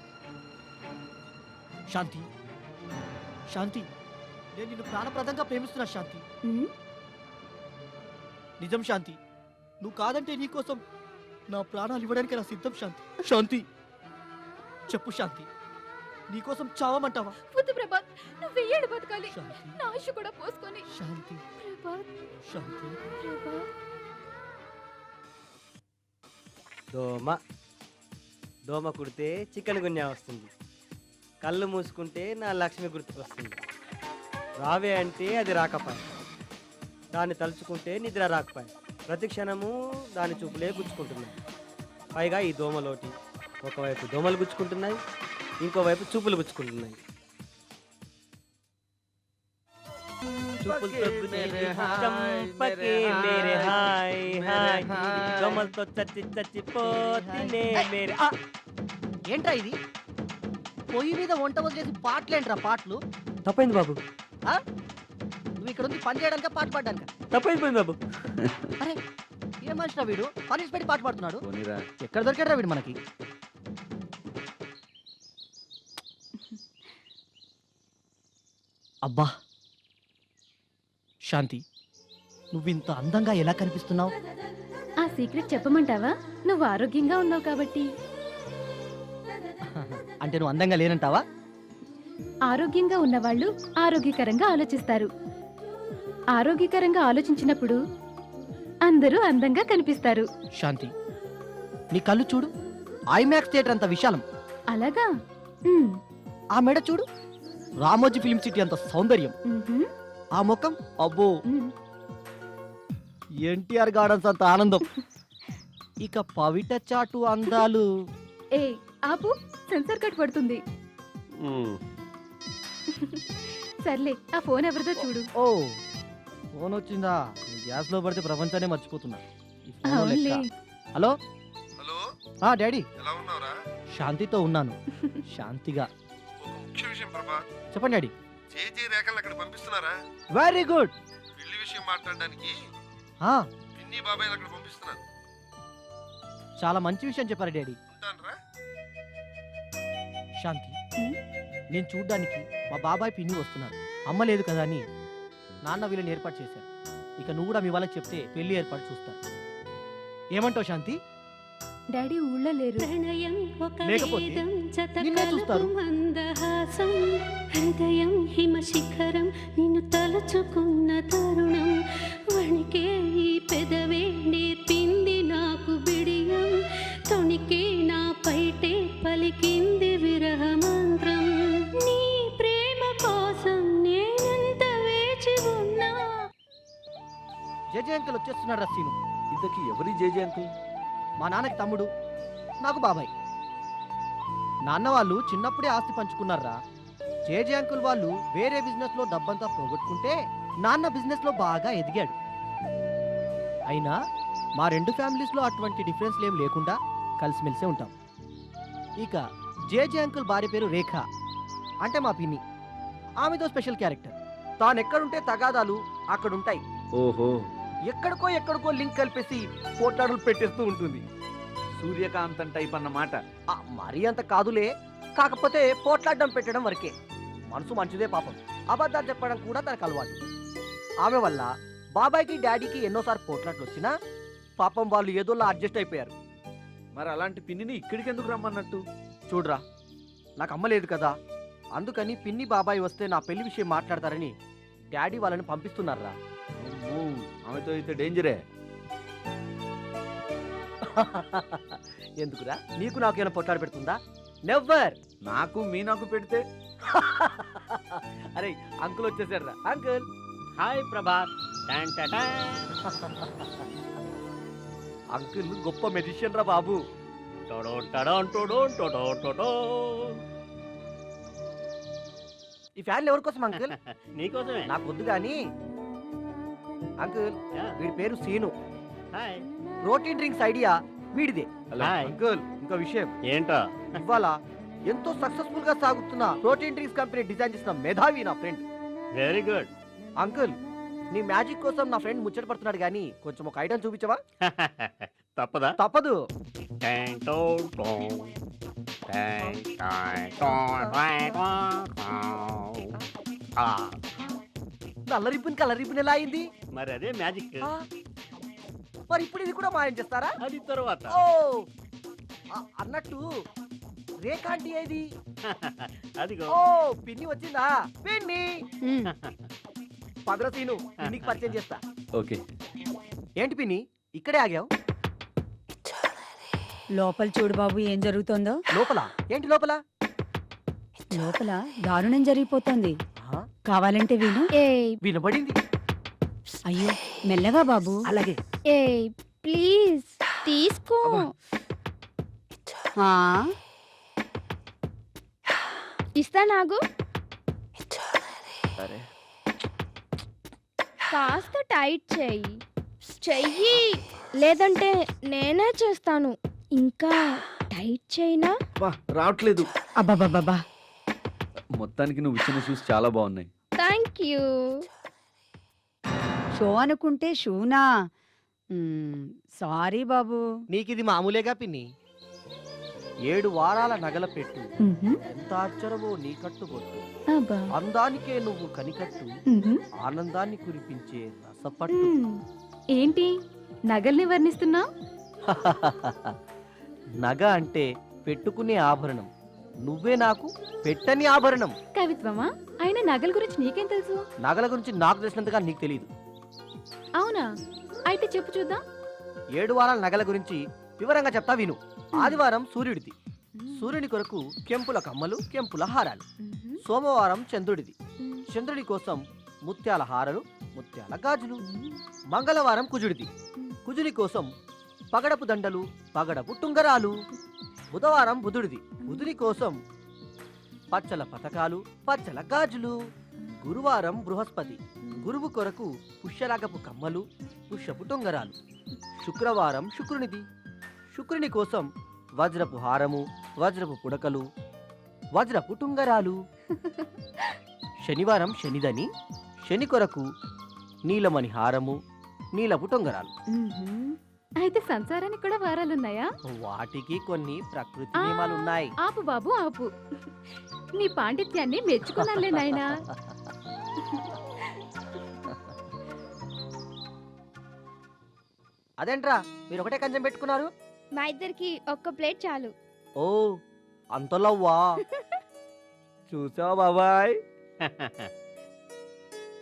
శాంతి, శాంతి, నేను నిన్ను ప్రాణప్రదంగా ప్రేమిస్తున్నా శాంతి. నిజం శాంతి, నువ్వు కాదంటే నీకోసం నా ప్రాణాలు ఇవ్వడానికి నా సిద్ధం శాంతి. శాంతి, చెప్పు శాంతి, నీకోసం చావమంటావా? వద్దు ప్రభాత్, నువ్వు వెయ్యేడు బతకాలి. నా ఆశ కూడా పోసుకొని. శాంతి, ప్రభాత్, శాంతి. ప్రభాత్. దోమ కుడితే చికెన్ గున్యా వస్తుంది. కళ్ళు మూసుకుంటే నా లక్ష్మి గుర్తుకొస్తుంది. రావే అంటే అది రాకపాయ, దాన్ని తలుచుకుంటే నిద్ర రాకపాయ. ప్రతి క్షణము దాని చూపులే గుచ్చుకుంటున్నాయి. పైగా ఈ దోమలోటి ఒకవైపు దోమలు గుచ్చుకుంటున్నాయి, ఇంకోవైపు చూపులు గుచ్చుకుంటున్నాయి. దోమలతో చచ్చిపోతేనే మేరే. ఏంట్రా ఇది? పొయ్యి మీద వంట వదిలేసి పాటలేంట్రా పాటలు? తప్పైంది బాబు. నువ్వు ఇక్కడ ఉంది పని చేయడానిక పాట పాడడానిక? తప్పైపోయింది బాబు. అరే ఏం మనిషిరా వీడు, పని పెట్టి పాట పాడుతున్నాడు. ఎక్కడ దొరికాడురా వీడు మనకి? అబ్బా శాంతి, నువ్వు ఇంత అందంగా ఎలా కనిపిస్తున్నావు? ఆ సీక్రెట్ చెప్పమంటావా? నువ్వు ఆరోగ్యంగా ఉన్నావు కాబట్టి. అంటే నువ్వు అందంగా లేనంటావా? ఆరోగ్యంగా ఉన్నవాళ్ళు ఆరోగ్యకరంగా ఆలోచిస్తారు. ఆరోగ్యకరంగా ఆలోచించినప్పుడు అందరూ అందంగా కనిపిస్తారు. శాంతి, నీ కళ్ళు చూడు, ఐమాక్స్ థియేటర్ అంత విశాలం. అలాగా? ఆ మెడ చూడు, రామోజీ ఫిల్మ్ సిటీ అంత సౌందర్యం. ఆ ముఖం అబ్బో, ఎన్టీఆర్ గార్డెన్స్ అంత ఆనందం. ఇక పవిట చాటు అందాలు. ఏ ఆపు, సెన్సార్ కట్ పడుతుంది. సర్లే, ఆ ఫోన్ ఎవరిదో చూడు. ఓ, ఫోన్ వచ్చిందా? గ్యాస్ లో పడితే ప్రపంచాన్ని మర్చిపోతున్నా. ఈ ఫోన్లో అవునులే. లెక్క. హలో హలో, డాడీ, ఎలా ఉన్నావురా? శాంతితో ఉన్నాను. శాంతిగా. ఒక ముఖ్య విషయం ప్రభాత్. చెప్పండి డాడీ. జేజే రేఖలు అక్కడ పంపిస్తున్నారా? Very good. పెళ్లి విషయం మాట్లాడడానికి పిన్ని బాబాయ్ అక్కడ పంపిస్తున్నాను. చాలా మంచి విషయం చెప్పారు డాడీ. ఉంటానురా. శాంతి, నేను చూడ్డానికి మా బాబాయ్ పిన్ని వస్తున్నారు. అమ్మ లేదు కదా అని నాన్న వీళ్ళని ఏర్పాటు చేశారు. ఇక నువ్వు కూడా మీ వాళ్ళకి చెప్తే పెళ్లి ఏర్పాటు చూస్తారు. ఏమంటావు శాంతి? డాడీ ఊళ్ళో లేరు. ప్రణయం ఒక లేకపోతే వేదం నిన్నే చూస్తారు. చతకలపు మందహాసం హృదయం హిమశిఖరం నిన్ను తలుచుకున్న తరుణం వణికే ఈ పెదవే నేర్పింది నాకు బిడియం తొణికే నా పైటే పలికింది విరహ మంత్రం నీ ప్రేమ కోసం నేనెంత వేచి ఉన్నా. జేజే అంకుల్ వచ్చేస్తున్నాడు రా సీను. ఇంతకీ ఎవరి జేజే అంకుల్? మా నాన్నకి తమ్ముడు, నాకు బాబాయ్. నాన్న వాళ్ళు చిన్నప్పుడే ఆస్తి పంచుకున్నారా. జేజే అంకుల్ వాళ్ళు వేరే బిజినెస్ లో డబ్బంతా పోగొట్టుకుంటే నాన్న బిజినెస్ లో బాగా ఎదిగాడు. అయినా మా రెండు ఫ్యామిలీస్ లో అటువంటి డిఫరెన్స్ ఏం లేకుండా కలిసిమెలిసే ఉంటాం. ఇక జేజే అంకుల్ భార్య పేరు రేఖ, అంటే మా పిన్ని. ఆమెతో స్పెషల్ క్యారెక్టర్. తాను ఎక్కడుంటే తగాదాలు అక్కడుంటాయి. ఓహో, ఎక్కడికో లింక్ కలిపేసి పోట్లాడులు పెట్టేస్తూ ఉంటుంది. సూర్యకాంతం టైప్ అన్నమాట. మరీ అంత కాదులే, కాకపోతే పోట్లాడడం పెట్టడం వరకే. మనసు మంచిదే పాపం, అబద్ధాలు చెప్పడం కూడా తనకు అలవాటు. ఆమె వల్ల బాబాయ్కి డాడీకి ఎన్నోసార్లు పోట్లాట్లు వచ్చినా పాపం వాళ్ళు ఏదోలా అడ్జస్ట్ అయిపోయారు. మరి అలాంటి పిన్నిని ఇక్కడికి ఎందుకు రమ్మన్నట్టు? చూడరా, నాకు అమ్మ లేదు కదా, అందుకని పిన్ని బాబాయ్ వస్తే నా పెళ్లి విషయం మాట్లాడతారని డాడీ వాళ్ళని పంపిస్తున్నారా. ఆమెతో అయితే డేంజరే. ఎందుకురా, నీకు నాకు ఏమైనా పొట్లాడు పెడుతుందా? నెవర్. నాకు మీనాకు పెడితే. అరే అంకుల్ వచ్చేసారు రా. Uncle hi Prabhat. అంకుల్ గొప్ప మెజిషియన్ రా బాబు. ఈ ఫ్యాన్లు ఎవరి కోసం అంకుల్? నీకోసమే. నాకు వద్దు కానీ. అంకుల్, వీడి పేరు Seenu. Hi. Protein drinks idea వీడిదే. హాయ్. అంకుల్, ఇంకో విషయం ఏంటో? ఇవాళ ఎంతో సక్సెస్ఫుల్ గా సాగుతున్న ప్రోటీన్ డ్రింక్స్ కంపెనీ డిజైన్ చేసిన మేధావి నా ఫ్రెండ్. Very good. అంకుల్, నీ మ్యాజిక్ కోసం నా ఫ్రెండ్ ముచ్చట పడుతున్నాడు కానీ కొంచెం ఒక ఐటమ్ చూపించవా? తప్పదా? తప్పదు. నల్ల రిబ్బన్ కలర్ రిబ్బన్ ఎలా అయింది? మరి అదే మ్యాజిక్. మరి ఇప్పుడు ఇది కూడా మాయం చేస్తారా? అది తర్వాత. ఓ, అన్నట్టు రేఖ ఆంటీ ఏది? అదిగో. ఓ, పిన్ని వచ్చిందా? పిన్ని పద్రసీను, పిన్నికి పరిచయం చేస్తా. ఓకే. ఏంటి పిన్ని ఇక్కడే ఆగావు? లోపల చూడు బాబు, ఏం జరుగుతోందో. లోపల ఏంటి? లోపల లోపల దారుణం జరిగిపోతోంది. కావాలంటే విను. వినబడింది. అయ్యో, మెల్లగా బాబు. అలాగే. ప్లీజ్ తీసుకో. ఇస్తా నాగు. కాస్త టైట్ చెయ్యి, లేదంటే నేనే చేస్తాను. ఇంకా టైట్ చేయనా? రావట్లేదు. అబ్బాబాబా, మొత్తానికి నువ్వు ఇచ్చిన షూస్ చాలా బాగున్నాయి. Thank you. షో అనుకుంటే షూనా? సారీ బాబు. నీకిది మామూలేగా పిన్ని. 7 వారాల నగల పెట్టు, ఎంత ఆశ్చర్యమో నీ కట్టుబొట్టు, అందానికే నువ్వు కనికట్టు, ఆనందాన్ని కురిపించే రసపట్టు. ఏంటి నగల్ని వర్ణిస్తున్నా? నగ అంటే పెట్టుకునే ఆభరణం, నువ్వే నాకు పెట్టని ఆభరణం. కవిత్వమా? అయినా నగల గురించి నీకేం తెలుసు? నగల గురించి నాకు తెలిసినంతగా నీకు తెలియదు. అవునా? అయితే చెప్పు చూద్దాం. 7 వారాల నగల గురించి వివరంగా చెప్తా విను. ఆదివారం సూర్యుడిది. సూర్యుని కొరకు కెంపుల కమ్మలు, కెంపుల హారాలు. సోమవారం చంద్రుడిది. చంద్రుడి కోసం ముత్యాల హారాలు, ముత్యాల గాజులు. మంగళవారం కుజుడిది. కుజుడి కోసం పగడపు దండలు, పగడపు టుంగరాలు. బుధవారం బుధుడిది. బుధుడి కోసం పచ్చల పతకాలు, పచ్చల గాజులు. గురువారం బృహస్పతి. గురువు కొరకు పుష్యరాగపు కమ్మలు, పుష్యపు టుంగరాలు. శుక్రవారం శుక్రునిది. శుక్రుని కోసం వజ్రపు హారము, వజ్రపు పుడకలు, వజ్రపు టుంగరాలు. శనివారం శనిదని. శని కొరకు నీలమణి హారము, నీలపు టుంగరాలు. అయితే సంసారానికి కూడా వారాలున్నాయా? వాటికి కొన్ని ప్రకృతి నియమాలు ఉన్నాయి. ఆపు బాబు ఆపు. నీ పాండిత్యాన్ని మెచ్చుకున్నానులే నాయనా. అదేంట్రా మీరు ఒకటే కంచం పెట్టుకున్నారు? మా ఇద్దరికి ఒక్క ప్లేట్ చాలు. ఓ అంతలవ్వా. చూసావా బాబాయ్?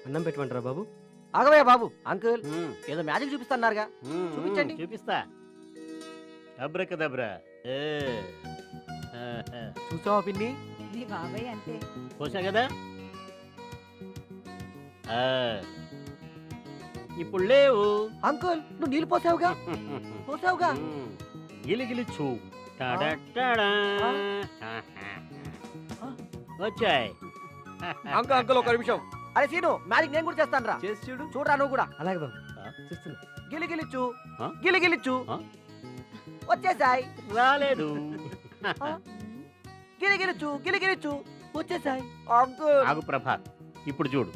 అన్నం పెట్టమంటారా బాబు? ఆగవయ్యా బాబు. అంకుల్ ఏదో మ్యాజిక్ చూపిస్తున్నారుగా, చూపించండి. చూపిస్తా. అబ్రకదబ్రా. చూసావా పిన్ని? నీ బాబాయ్ అంతే. పోసా కదా. ఇప్పుడు లేవు. అంకుల్ నువ్వు నీళ్ళు పోసావుగా. పోసావుగా. గిలిగిలి చూ. వచ్చాయి. అంకుల్ అంకుల్ ఒక నిమిషం. అరే సీను మ్యాజిక్ నేను కూడా చేస్తాను రా. చేసి చూడు. చూడరా నువ్వు కూడా. అలాగే బాబు చూస్తున్నా. గిలిగిలిచ్చు, గిలిగిలిచ్చు. వచ్చేసాయి. రాలేదు. గిలిగిలిచ్చు, గిలిగిలిచ్చు. వచ్చేసాయి. అంకుల్ ఆగు ప్రభాత్. ఇప్పుడు చూడు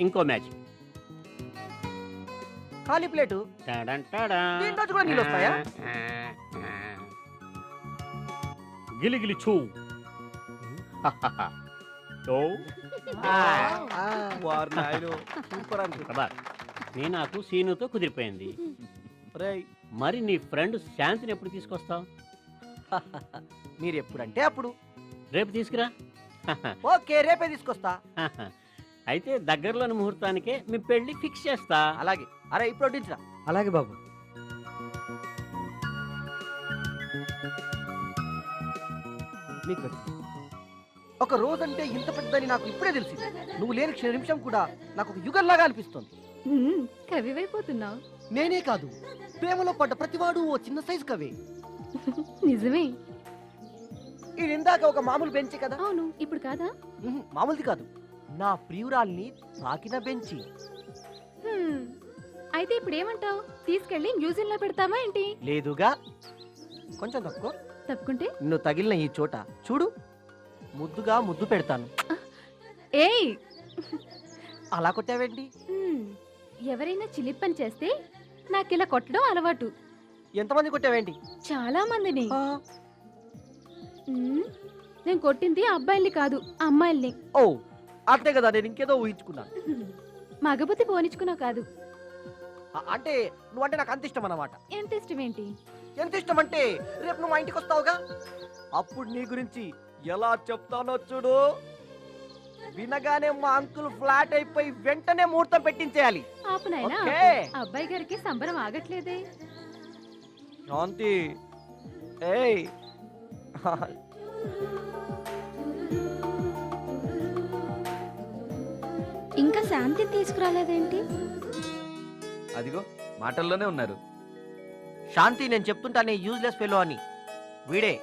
ఇంకో మ్యాజిక్. ఖాళీ ప్లేటు. దీంట్లో కూడా నీళ్ళు వస్తాయా? గిలిగిలి చూ. ప్రభాత్ నీ నాకు సీనుతో కుదిరిపోయింది. మరి నీ ఫ్రెండ్ శాంతిని ఎప్పుడు తీసుకొస్తావు? మీరు ఎప్పుడంటే అప్పుడు. రేపు తీసుకురా. ఓకే రేపే తీసుకొస్తా. అయితే దగ్గరలోని ముహూర్తానికే మీ పెళ్లి ఫిక్స్ చేస్తా. అలాగే. అరే ఇప్పుడు వడ్డించరా. అలాగే బాబు. మీకు ఒక రోజంటే ఇంత పెద్దని నాకు ఇప్పుడే తెలిసింది. నువ్వు లేని క్షణ నిమిషం కూడా నాకు ఒక యుగంలాగా అనిపిస్తుంది. కవివైపోతున్నావు. నేనే కాదు, ప్రేమలో పడ్డ ప్రతివాడు ఓ చిన్న సైజు కవే. నిజమే. ఇది ఇందాక ఒక మామూలు బెంచి కదా. అవును, ఇప్పుడు కాదా? మామూలుది కాదు, నా ప్రియురాల్ని తాకిన బెంచి. అయితే ఇప్పుడు ఏమంటావు? తీసుకెళ్లి మ్యూజియం లో పెడతావా ఏంటి? లేదుగా. కొంచెం తక్కువ. తప్పుకుంటే నిన్ను తగిలిన ఈ చోట చూడు, ముద్దుగా ముద్దు పెడతాను. ఏయ్ అలా కొట్టావేంటి? ఎవరైనా చిలిప్ పని చేస్తే నాకిలా కొట్టడం అలవాటు. ఎంతమంది కొట్టావేంటి? చాలా మందిని. నేను కొట్టింది అబ్బాయిల్ని కాదు, అమ్మాయిల్ని. ఓ అంతే కదా, నేను ఇంకేదో ఊహించుకున్నాను. మగబుద్ధి పోనిచ్చుకున్నావు కాదు. అంటే నువ్వంటే నాకు అంత ఇష్టం అన్నమాట. ఎంత ఇష్టం ఏంటి? ఎంత ఇష్టం అంటే రేపు నువ్వు మా ఇంటికి వస్తావుగా, అప్పుడు నీ గురించి ఎలా చెప్తానో చూడు. వినగానే మా అంకుల్ ఫ్లాట్ అయిపోయి వెంటనే ముహూర్తం పెట్టించేయాలి. ఆపు నాయనా. ఓకే? అబ్బాయి గారికి సంబరం ఆగట్లేదే. శాంతి ఏయ్ ఇంకా శాంతిని తీసుకురాలేదేంటి? అదిగో మాటల్లోనే ఉన్నారు. శాంతి నేను చెప్తుంటానే యూజ్లెస్ ఫెలో అని. వీడే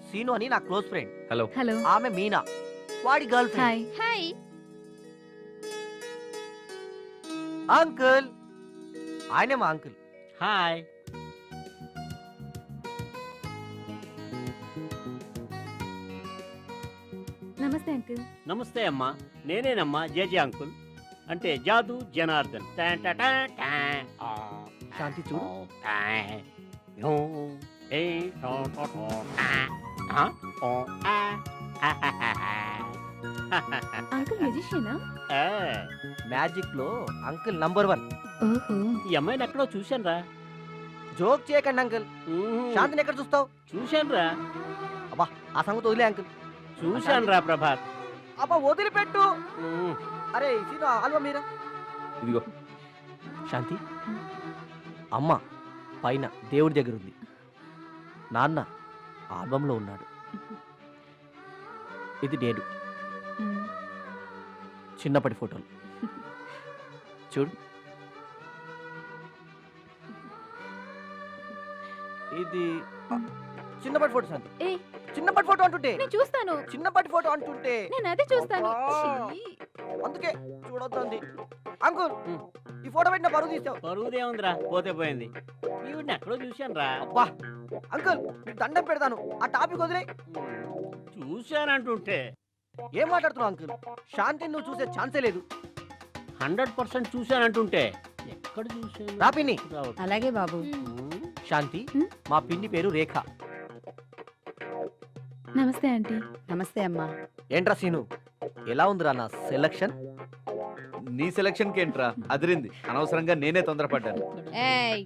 సీను అని నా క్లోజ్ ఫ్రెండ్. హలో. హలో. ఆమె మీనా, వాడి గర్ల్ ఫ్రెండ్. హాయ్. అంకుల్, ఆయనే మా అంకుల్. హాయ్. నమస్తే అంకుల్. నమస్తే అమ్మా, నేనేనమ్మా జేజే అంకుల్, అంటే జాదు జనార్దన్. శాంతి చూడు. అంకుల్ మ్యూజిషియనా? మ్యాజిక్ లో అంకుల్ నంబర్ 1. ఓహో. ఈ అమ్మాయిని ఎక్కడో చూశాను రా. జోక్ చేయకండి అంకుల్. శాంతిని ఎక్కడ చూస్తావు? చూశాను రా. అబ్బా ఆ సంగతి వదిలే అంకుల్. చూశాను రా ప్రభాత్. అబ్బా వదిలిపెట్టు. అరే సీను హల్వా మీరా. ఇదిగో శాంతి, అమ్మ పైన దేవుడి దగ్గర ఉంది, నాన్న ఆల్బంలో ఉన్నాడు, ఇది నేను చిన్నప్పటి ఫోటోలు చూడు. ఇది చిన్నప్పటి ఫోటో శాంతి. చిన్నప్పటి ఫోటో అంటుంటే నేను చూస్తాను. చిన్నప్పటి ఫోటో అంటుంటే నేను అదే చూస్తాను. అందుకే చూడొద్దంది. అంకుల్ ఈ ఫోటో పెట్టిన పరువు తీసావు. పరువుదేముందిరా, పోతే పోయింది. ఈవిడ్ని ఎక్కడో చూశాను రా. అబ్బా అంకుల్ నీకు దండం పెడతాను, ఆ టాపిక్ వదిలే. చూశానంటుంటే ఏం మాట్లాడుతున్నావు అంకుల్? శాంతిని నువ్వు చూసే ఛాన్సే లేదు. 100% చూశానంటుంటే ఎక్కడ చూశాను? రా పిన్ని. అలాగే బాబు. శాంతి, మా పిన్ని పేరు రేఖ. నమస్తే ఆంటీ. నమస్తే అమ్మా. ఏంట్రా సీను, ఎలా ఉందిరా నా సెలక్షన్? నీ సెలక్షన్కి ఏంట్రా, అదిరింది. అనవసరంగా నేనే తొందరపడ్డాను. ఏయ్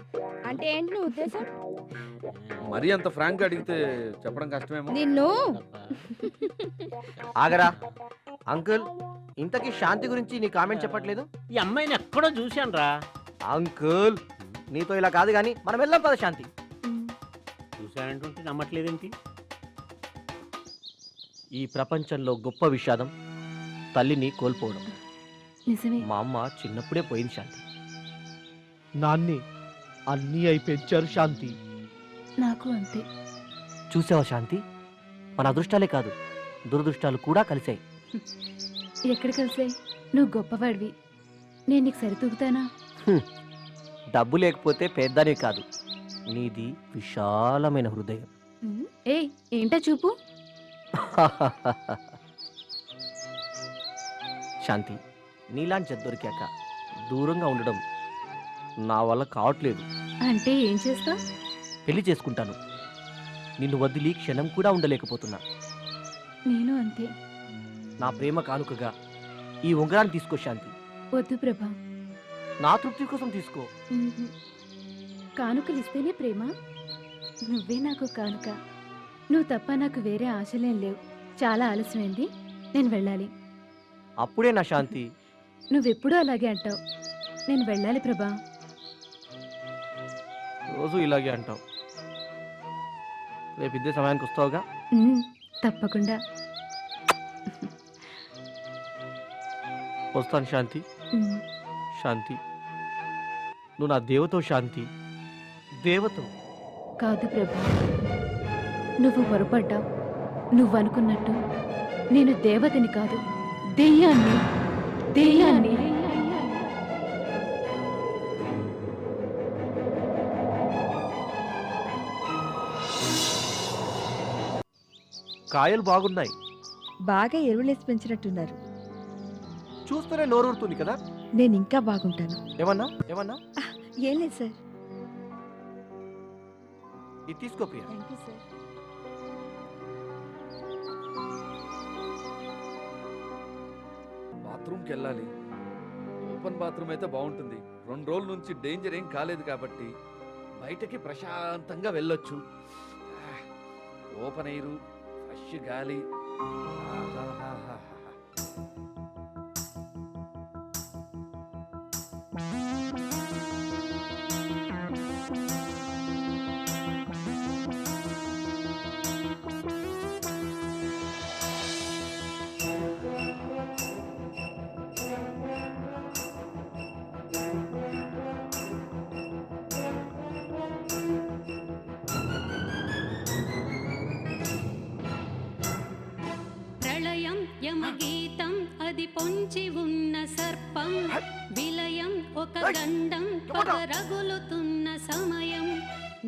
అంటే ఏంటి నీ ఉద్దేశం? మరీ అంత ఫ్రాంక్ అడిగితే చెప్పడం కష్టమేమో. నిన్ను ఆగరా అంకుల్, ఇంతకీ శాంతి గురించి నీ కామెంట్ చెప్పట్లేదు? ఈ అమ్మాయిని ఎక్కడో చూశాను రా. అంకుల్ నీతో ఇలా కాదు కానీ మనం వెళ్దాం పద. శాంతి చూశానంటుంటే నమ్మట్లేదేంటి? ఈ ప్రపంచంలో గొప్ప విషాదం తల్లిని కోల్పోవడం. నిజమే. మా అమ్మ చిన్నప్పుడే పోయింది శాంతి. నాన్ని అన్నీ అయి పెంచారు శాంతి. నాకు అంతే. చూసావా శాంతి, మన అదృష్టాలే కాదు దురదృష్టాలు కూడా కలిశాయి. ఎక్కడ కలిసాయి? నువ్వు గొప్పవాడివి, నేను నీకు సరితూగుతానా? డబ్బు లేకపోతే పెద్దనే కాదు, నీది విశాలమైన హృదయం. ఏ ఏంటా చూపు? శాంతి, నీలాంటి జత దొరికాక దూరంగా ఉండడం నా వల్ల కావట్లేదు. అంటే ఏం చేస్తావు? పెళ్లి చేసుకుంటాను. నిన్ను వదిలి క్షణం కూడా ఉండలేకపోతున్నా. నేను అంతే. నా ప్రేమ కానుకగా ఈ ఉంగరాన్ని తీసుకో శాంతి. వద్దు ప్రభా. నా తృప్తి కోసం తీసుకో. కానుకలు ఇస్తేనే ప్రేమ? నువ్వే నాకు కానుక. నువ్వు తప్ప నాకు వేరే ఆశలేం లేవు. చాలా ఆలస్యమైంది, నేను వెళ్ళాలి. అప్పుడే నా శాంతి. నువ్వెప్పుడూ అలాగే అంటావు. నేను వెళ్ళాలి ప్రభా. రోజు ఇలాగే అంటావు. రేపు ఇద్దే సమయానికి వస్తావుగా? తప్పకుండా వస్తాను శాంతి. శాంతి, నువ్వు నా దేవతో శాంతి, దేవతో. కాదు ప్రభా, నువ్వు పొరపడ్డావు. నువ్వు అనుకున్నట్టు నేను దేవతని కాదు, దెయ్యాన్ని. దెయ్యాన్ని. కాయలు బాగున్నాయి. బాగా ఎరువులేసి పెంచినట్టున్నారు. చూస్తూనే నోరూరుతుంది కదా. నేను ఇంకా బాగుంటాను. ఏమన్నా ఏమన్నా? ఏం లేదు సార్. ఇది తీసుకో ప్రియా. Thank you sir. బాత్రూమ్కి వెళ్ళాలి. ఓపెన్ బాత్రూమ్ అయితే బాగుంటుంది. 2 రోజుల నుంచి డేంజర్ ఏం కాలేదు కాబట్టి బయటకి ప్రశాంతంగా వెళ్ళొచ్చు. ఓపెన్ ఎయిర్, ఫ్రెష్ గాలి. ప్రళయం యమగీతం అది పొంచి ఉన్న సర్పం, విలయం ఒక గండం పగరగులుతున్న సమయం,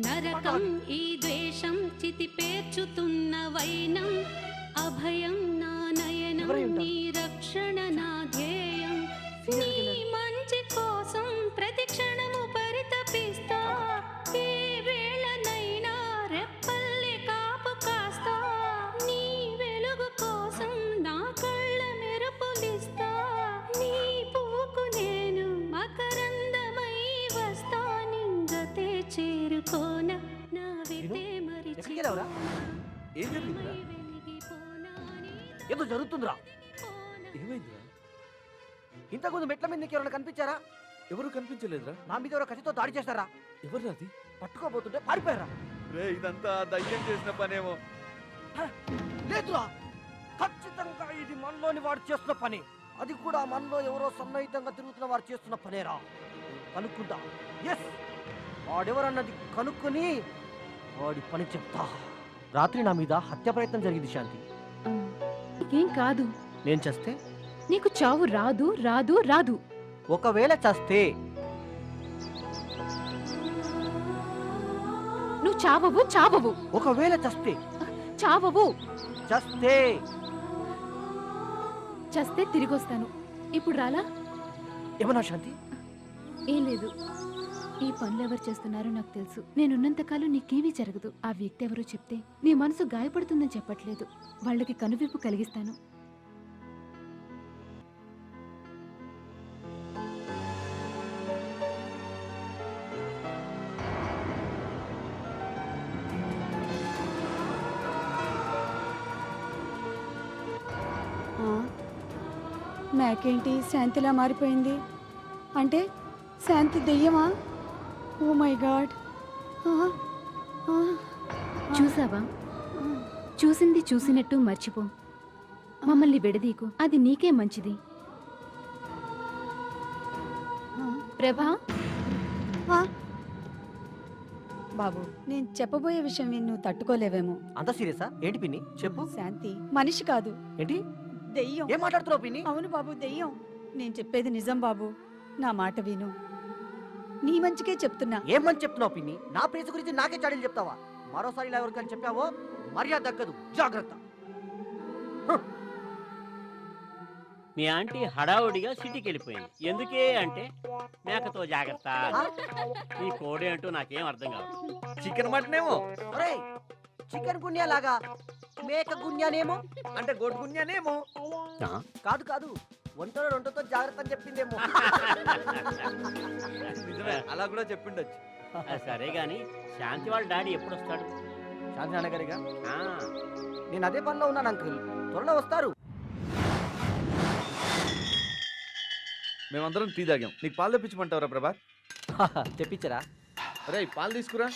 నరకం ఈ ద్వేషం చితి పేర్చుతున్న వైనం, అభయం నా నయనం నీ రక్షణ నా ధ్యేయం, నీ మంచి కోసం ప్రతి క్షణము పరితపిస్తా, ఏ వేళనైనా రెప్పల్లే కాపు కాస్తా, నీ వెలుగు కోసం నా కళ్ళ మెరుపులిస్తా, నీ పూకు నేను మకరందమై వస్తా, నింగతే చేరుకోన నా వితే మరిచి ఏం జరిగిందిరా? ఏదో జరుగుతుందిరా. ఏమైందిరా? ఇంతకుముందు మెట్ల మీద నీకు ఎవరైనా కనిపించారా? ఎవరు కనిపించలేదురా. నా మీద ఎవరో కత్తితో దాడి చేస్తారా? ఎవరు అది? పట్టుకోబోతుంటే పారిపోయారా? రే ఇదంతా దయ్యం చేసిన పనేమో. లేదురా, ఖచ్చితంగా ఇది మనలోని వాడు చేస్తున్న పని. అది కూడా మనలో ఎవరో సన్నిహితంగా తిరుగుతున్న వాడు చేస్తున్న పనేరా. కనుక్కుంటా. ఎస్, వాడెవరన్నది కనుక్కొని వాడి పని చెప్తా. రాత్రి నా మీద హత్య ప్రయత్నం జరిగింది శాంతి. ఏం కాదు. నేను చేస్తే నీకు చావు రాదు రాదు రాదు. ఒకవేళ చేస్తే నువ్వు చావవు చావవు. ఒకవేళ చేస్తే చావవు. చేస్తే చస్తే తిరిగి వస్తాను. ఇప్పుడు రాలా? ఏమన్నా శాంతి? ఏం లేదు. ఈ పనులు ఎవరు చేస్తున్నారో నాకు తెలుసు. నేనున్నంతకాలం నీకేమీ జరగదు. ఆ వ్యక్తి ఎవరో చెప్తే నీ మనసు గాయపడుతుందని చెప్పట్లేదు. వాళ్ళకి కనువిప్పు కలిగిస్తాను. నాకేంటి శాంతిలా మారిపోయింది? అంటే శాంతి దెయ్యమా? Oh my God. చూసావా? చూసింది చూసినట్టు మర్చిపో. మమ్మల్ని విడదీకు, అది నీకే మంచిది. ప్రభా, బాబు, నేను చెప్పబోయే విషయం నువ్వు తట్టుకోలేవేమో. అంత సీరియసా? ఏంటి పిన్ని చెప్పు. శాంతి మనిషి కాదు. ఏంటి? దెయ్యం. ఏం మాట్లాడుతున్నావు పిన్ని? అవును బాబు, దెయ్యం. నేను చెప్పేది నిజం బాబు, నా మాట విను. నీ మంచికే చెప్తున్నా. ఏం మంచి చెప్తున్నావు పిన్ని? నా ప్రేమ గురించి నాకే చాడీలు చెప్తావా? మరోసారి ఇలా ఎవరికని చెప్పావో మర్యాద దక్కదు. జాగ్రత్త. మీ ఆంటీ హడావుడిగా సిటీకి వెళ్ళిపోయింది. ఎందుకే అంటే మేకతో జాగ్రత్త. ఈ కోడి అంటూ నాకేం అర్థం కాదు. చికెన్ మటనేమో. చికెన్ గున్యాలాగా మేక గున్యానేమో, అంటే గోటు గున్యానేమో. కాదు కాదు, ఒంటలో రొంటతో జాగ్రత్త అని చెప్పిందేమో. నిజమే, అలా కూడా చెప్పిండొచ్చు. సరే గాని శాంతి వాళ్ళ డాడీ ఎప్పుడు వస్తాడు? శాంతి నాన్నగారిగా నేను అదే పనిలో ఉన్నాను అంకుల్. త్వరలో వస్తారు. మేమందరం టీ తాగాం. నీకు పాలు తెప్పించమంటావరా ప్రభా? తెప్పించరా? అరే పాలు తీసుకురా.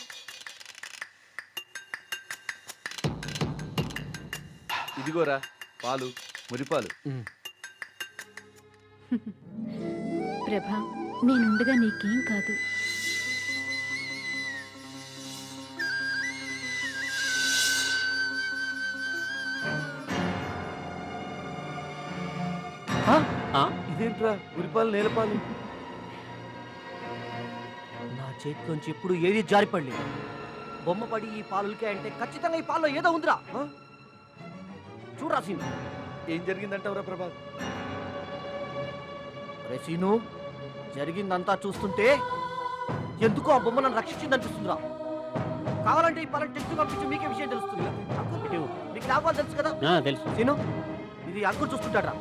ఇదిగోరా పాలు, మురిపాలు. ప్రభా, నేనుండగా నీకేం కాదు. ఇదేంట్రా మురిపాలు, నేలపాలు? నా చేతిలోంచి ఎప్పుడు ఏది జారిపడలేదు. బొమ్మ పడి ఈ పాలుకే అంటే ఖచ్చితంగా ఈ పాలలో ఏదో ఉందిరా. చూడరా సీను. ఏం జరిగిందంటావురా ప్రభా? రే సీను, జరిగిందంతా చూస్తుంటే ఎందుకో ఆ బొమ్మ నన్ను రక్షించిందనిపిస్తుందిరా. కావాలంటే ఈ పాలను టెస్ట్ పంపించి మీకే విషయం తెలుస్తుంది. మీకు లాభాలు తెలుసు కదా? తెలుసు. సీను, ఇది అంకుల్ చూస్తుంటారా?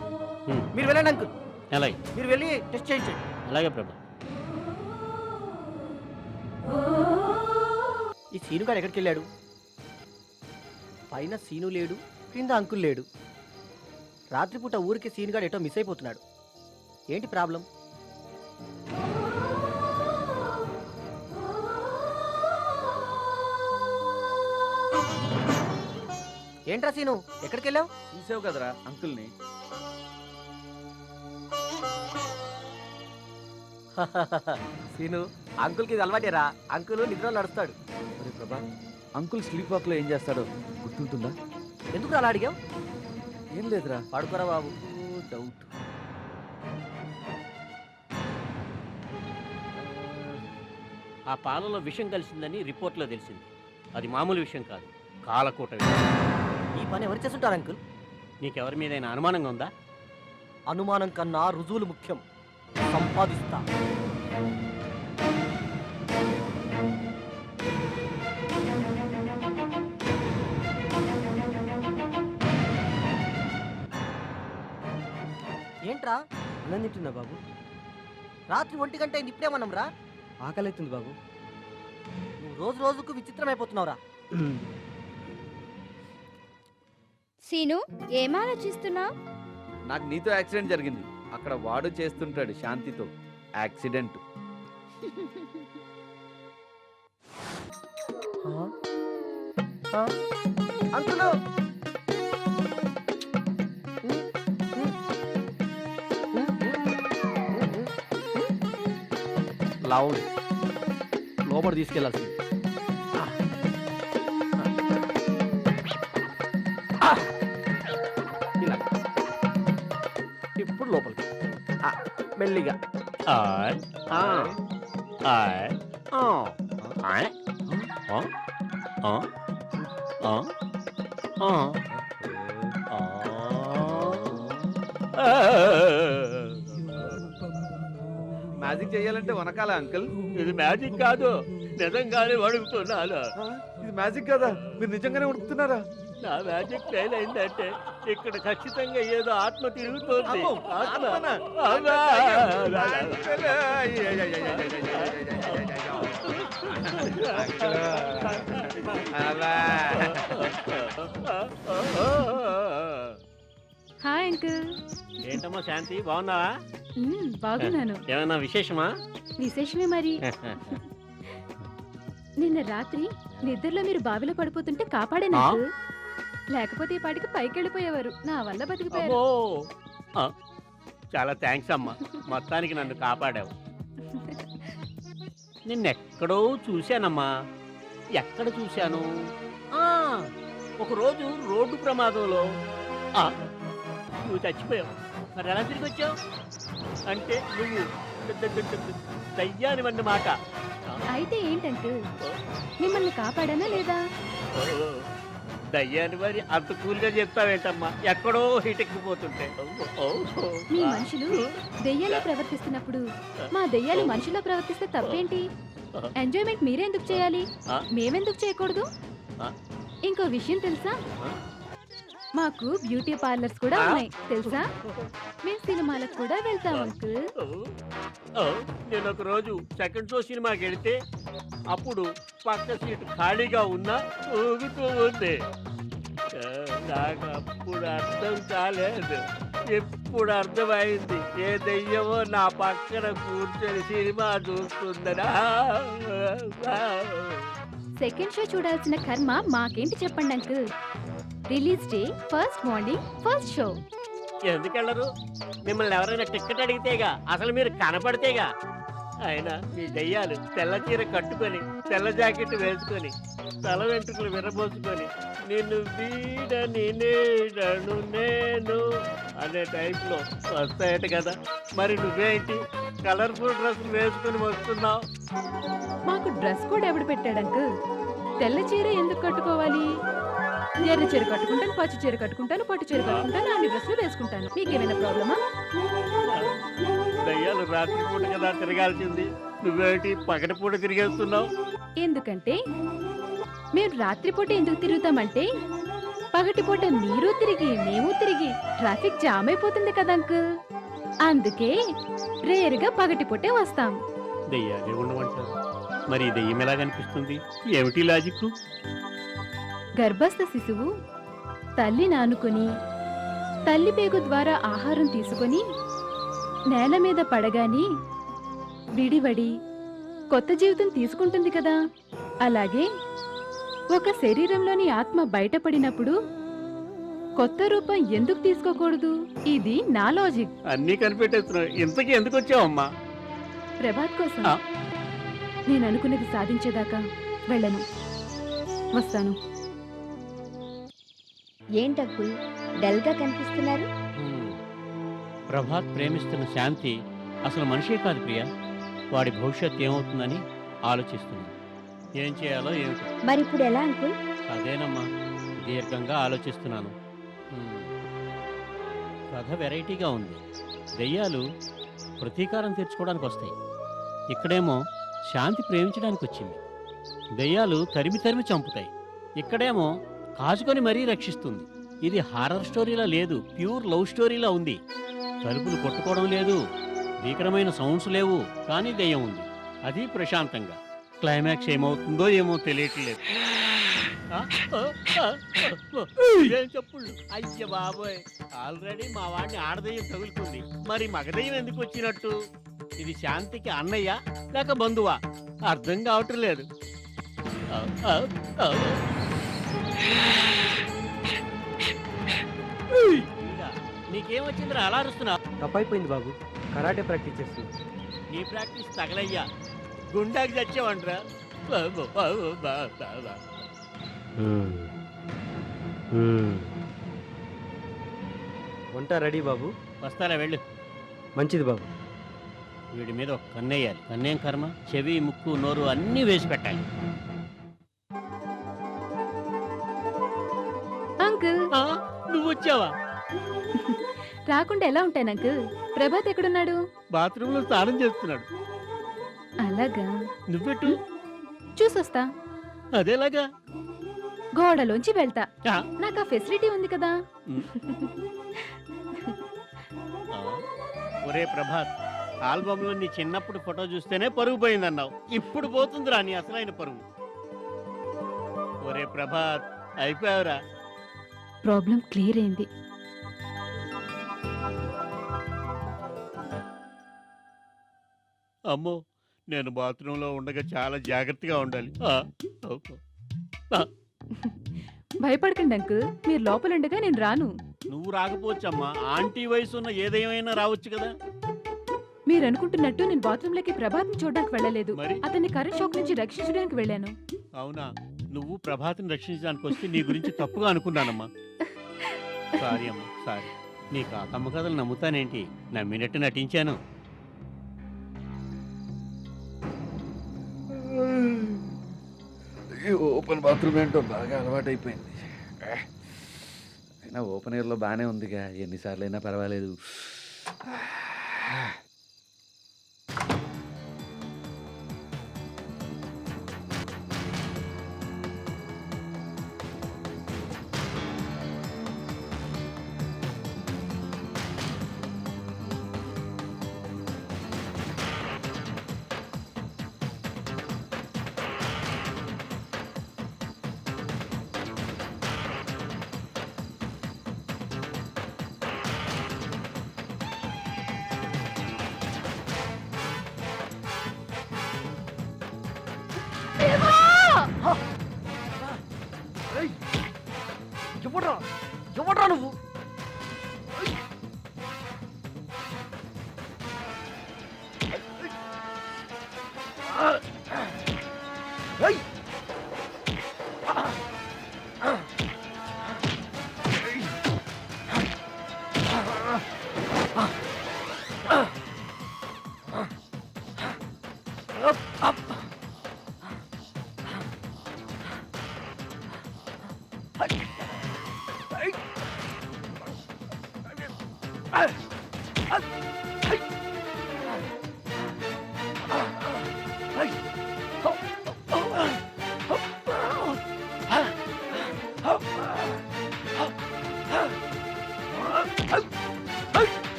మీరు వెళ్ళండి అంకుల్. అలాగే, మీరు వెళ్ళి టెస్ట్ చేయించండి. అలాగే ప్రభా. ఈ సీను గారు ఎక్కడికి వెళ్ళాడు? పైన సీను లేడు, కింద అంకుల్ లేడు. రాత్రిపూట ఊరికి సీను గారు ఎటో మిస్ అయిపోతున్నాడు. ఏంటి ప్రాబ్లం? ఏంట్రా సీను, ఎక్కడికి వెళ్ళావు? చూసావు కదరా అంకుల్ని. సీను, అంకుల్కి ఇది అలవాటేరా. అంకుల్ నిద్రలో నడుస్తాడు. అరే ప్రభా, అంకుల్ స్లీప్ వాక్ లో ఏం చేస్తాడో గుర్తుంటుందా? ఎందుకు అలా అడిగావు? ఏం లేదురా. పడుకోరా బాబు. డౌట్. ఆ పాలలో విషం కలిసిందని రిపోర్ట్లో తెలిసింది. అది మామూలు విషయం కాదు, కాలకూట విషయం. ఈ పని ఎవరు చేస్తుంటారు అంకుల్? నీకెవరి మీదైనా అనుమానంగా ఉందా? అనుమానం కన్నా రుజువులు ముఖ్యం. సంపాదిస్తా. ఏంట్రా అన్నం తింటున్నా బాబు? రాత్రి 1 గంట అయింది, ఇప్పుడేమన్నాం రా? ఆకలి అవుతుంది బాబు. నువ్వు రోజు రోజుకు విచిత్రం అయిపోతున్నావురా. సీను ఏం ఆలోచిస్తున్నావు? నాకు నీతో యాక్సిడెంట్ జరిగింది. అక్కడ వాడు చేస్తుంటాడు శాంతితో యాక్సిడెంట్. అంకులు లౌడ్ లోపల తీసుకెళ్లాల్సింది. ఇలా ఇప్పుడు లోపలికి మెల్లిగా. మ్యాజిక్ చేయాలంటే వనకాల అంకుల్. ఇది మ్యాజిక్ కాదు, నిజంగానే వణుకుతున్నాను. ఇది మ్యాజిక్ కదా, మీరు నిజంగానే ఉడుకుతున్నారా? నా మ్యాజిక్ ఫెయిల్ అయిందంటే ఇక్కడ ఖచ్చితంగా ఏదో ఆత్మ తిరుగుతోంది. ఆత్మ. Hi uncle. ఏంటమ్మా శాంతి, బాగున్నావా? బాగున్నాను. ఏమన్నా విశేషమా? విశేషమే మరి. నిన్న రాత్రి నిద్రలో మీరు బావిలో పడిపోతుంటే కాపాడాను అంకుల్. లేకపోతే ఈ పాటికి పైకి వెళ్ళిపోయేవారు. నా వల్ల బతికిపోయారు. చాలా థ్యాంక్స్ అమ్మా, మొత్తానికి నన్ను కాపాడావు. నిన్నెక్కడో చూశానమ్మా. ఎక్కడ చూశాను? ఒకరోజు రోడ్డు ప్రమాదంలో నువ్వు చచ్చిపోయావు. మరి ఎలా తిరిగి వచ్చావు? అంటే నువ్వు దయ్యానివన్నమాట. అయితే ఏంటంకుల్, మిమ్మల్ని కాపాడానా లేదా? దయ్యాన్ని మరి అంత కూల్గా చెప్తావేంటమ్మా? ఎక్కడో హిటెక్కిపోతుంటే. మీ మనుషులు దెయ్యాల్లో ప్రవర్తిస్తున్నప్పుడు మా దెయ్యాలు మనుషుల్లో ప్రవర్తిస్తే తప్పేంటి? ఎంజాయ్మెంట్ మీరే ఎందుకు చేయాలి, మేమెందుకు చేయకూడదు? ఇంకో విషయం తెలుసా, మాకు బ్యూటీ పార్లర్స్ కూడా ఉన్నాయి తెలుసా? మేము సినిమాలకు కూడా వెళ్తాం అంకుల్. నేను ఒక రోజు సెకండ్ షో సినిమాకి వెళితే అప్పుడు పక్క సీటు ఖాళీగా ఉన్నా ఊగుతూ ఉంది. నాకు అప్పుడు అర్థం కాలేదు, ఎప్పుడు అర్థమైంది ఏ దెయ్యమో నా పక్కన కూర్చొని సినిమా చూస్తుందనా. సెకండ్ షో చూడాల్సిన కర్మ మాకేంటి చెప్పండి uncle. Release day first morning first show. ఎందుకెళ్ళరు? మిమ్మల్ని ఎవరైనా టికెట్ అడిగితేగా, అసలు మీరు కనపడితేగా. అయినా మీ దయ్యాలు తెల్ల చీర కట్టుకొని తెల్ల జాకెట్ వేసుకొని తల వెంట్రుకలు విరబోసుకొని నిన్ను వీడని నేడను నేను అనే టైప్లో వస్తాయట కదా. మరి నువ్వేంటి కలర్ఫుల్ డ్రెస్సులు వేసుకొని వస్తున్నావు? మాకు డ్రెస్ కోడ్ ఎవడు పెట్టాడు అంకుల్? తెల్ల చీర ఎందుకు కట్టుకోవాలి? ఎర్ర చీర కట్టుకుంటాను, పచ్చి చీర కట్టుకుంటాను, పట్టు చీర కట్టుకుంటాను, అన్ని డ్రెస్సులు వేసుకుంటాను. మీకేమైనా ప్రాబ్లమా? దయ్యాలు రాత్రిపూట కదా తిరగాల్సింది, నువ్వేంటి పగటిపూట తిరిగేస్తున్నావు? ఎందుకంటే మేము రాత్రిపూట ఎందుకు తిరుగుతామంటే పగటిపూట మీరు తిరిగి మేము తిరిగి ట్రాఫిక్ జామ్ అయిపోతుంది కదా అంకుల్. అందుకే రేరుగా పగటిపూటే వస్తాం. దయ్యాలే ఉండమంటారు, మరి దయ్యం ఎలా కనిపిస్తుంది? ఏమిటి లాజిక్? గర్భస్థ శిశువు తల్లిని ఆనుకొని తల్లి పేగు ద్వారా ఆహారం తీసుకొని నేల మీద పడగాని విడివడి కొత్త జీవితం తీసుకుంటుంది కదా. అలాగే ఒక శరీరంలోని ఆత్మ బయటపడినప్పుడు కొత్త రూపం ఎందుకు తీసుకోకూడదు? ఇది నా లాజిక్. అన్నీ కనిపెట్టేస్తున్నావు, ఇంతకీ ఎందుకు వచ్చావమ్మా? ప్రభాత్ కోసం. నేను అనుకున్నది సాధించేదాకా వెళ్ళను, వస్తాను. ఏంటంకుల్ డల్గా కనిపిస్తున్నారు? ప్రభాత్ ప్రేమిస్తున్న శాంతి అసలు మనిషే కాదు ప్రియా. వాడి భవిష్యత్తు ఏమవుతుందని ఆలోచిస్తున్నాను. ఏం చేయాలో ఏమిటో. మరి ఇప్పుడు ఎలా అంకుల్? అదేనమ్మా, దీర్ఘంగా ఆలోచిస్తున్నాను. కథ వెరైటీగా ఉంది. దెయ్యాలు ప్రతీకారం తీర్చుకోవడానికి వస్తాయి, ఇక్కడేమో శాంతి ప్రేమించడానికి వచ్చింది. దెయ్యాలు తరిమి తరిమి చంపుతాయి, ఇక్కడేమో కాచుకొని మరీ రక్షిస్తుంది. ఇది హారర్ స్టోరీలా లేదు, ప్యూర్ లవ్ స్టోరీలా ఉంది. తలుపులు కొట్టుకోవడం లేదు, భీకరమైన సౌండ్స్ లేవు, కానీ దెయ్యం ఉంది. అది ప్రశాంతంగా. క్లైమాక్స్ ఏమవుతుందో ఏమో తెలియట్లేదు. ఏం చెప్పుళ్ళు అయ్య బాబోయ్, ఆల్రెడీ మా వాడిని ఆడదయ్యం తగులుకుంది, మరి మగదయ్యం ఎందుకు వచ్చినట్టు? ఇది శాంతికి అన్నయ్య లేక బంధువా అర్థం కావటం లేదు. నీకేమొచ్చిందిరా అలా అరుస్తున్నా? తప్పైపోయింది బాబు, కరాటే ప్రాక్టీస్ చేస్తున్నా. నీ ప్రాక్టీస్ తగలయ్యా, గుండాకి చచ్చావంటరా. వంట రెడీ బాబు. వస్తారా వెళ్ళు. మంచిది బాబు. వీడి మీద ఒక కన్నేయాలి. కన్నేం కర్మ, చెవి ముక్కు నోరు అన్నీ వేసి పెట్టాలి. అంకుల్ నువ్వు వచ్చావా? రాకుండా ఎలా ఉంటాను అంకుల్? ప్రభాత్ ఎక్కడున్నాడు? బాత్రూంలో స్నానం చేస్తున్నాడు. అలాగా, నువ్వెట్టు చూసొస్తా. అదేలాగా? గోడలోంచి వెళ్తా, నాకు ఆ ఫెసిలిటీ ఉంది కదా. ఒరే ప్రభాత్, ఆల్బంలో నీ చిన్నప్పుడు ఫోటో చూస్తేనే పరుగు పోయిందన్నావు, ఇప్పుడు పోతుందిరా నీ అసలైన పరుగు. ఒరే ప్రభాత్, అయిపోయావురా. ప్రాబ్లం క్లియర్ అయింది. అమ్మో, నేను బాత్రూంలో ఉండగా చాలా జాగ్రత్తగా ఉండాలి. భయపడకండి అంకుల్, మీరు లోపలుండగా నేను రాను. నువ్వు రాకపోవచ్చమ్మా, ఆంటీ వయసు ఉన్న ఏదేమైనా రావచ్చు కదా. మీరు అనుకుంటున్నట్టు నేను బాత్రూంలోకి ప్రభాత్ని చూడడానికి వెళ్ళలేదు, అతన్ని కరెంట్ షాక్ నుంచి రక్షించడానికి వెళ్ళాను. అవునా? నువ్వు ప్రభాత్ని రక్షించడానికి వస్తే నీ గురించి తప్పుగా అనుకున్నానమ్మా. సారీ అమ్మా, సారీ. నీ కాకమ్మ కథలు నమ్ముతానేంటి, నమ్మినట్టు నటించాను. ఓపెన్ బాత్రూమ్ ఏంటో బాగా అలవాటైపోయింది. అయినా ఓపెన్ ఎయిర్లో బాగానే ఉందిగా, ఎన్నిసార్లు అయినా పర్వాలేదు. ఎవడ్రా నువ్వు?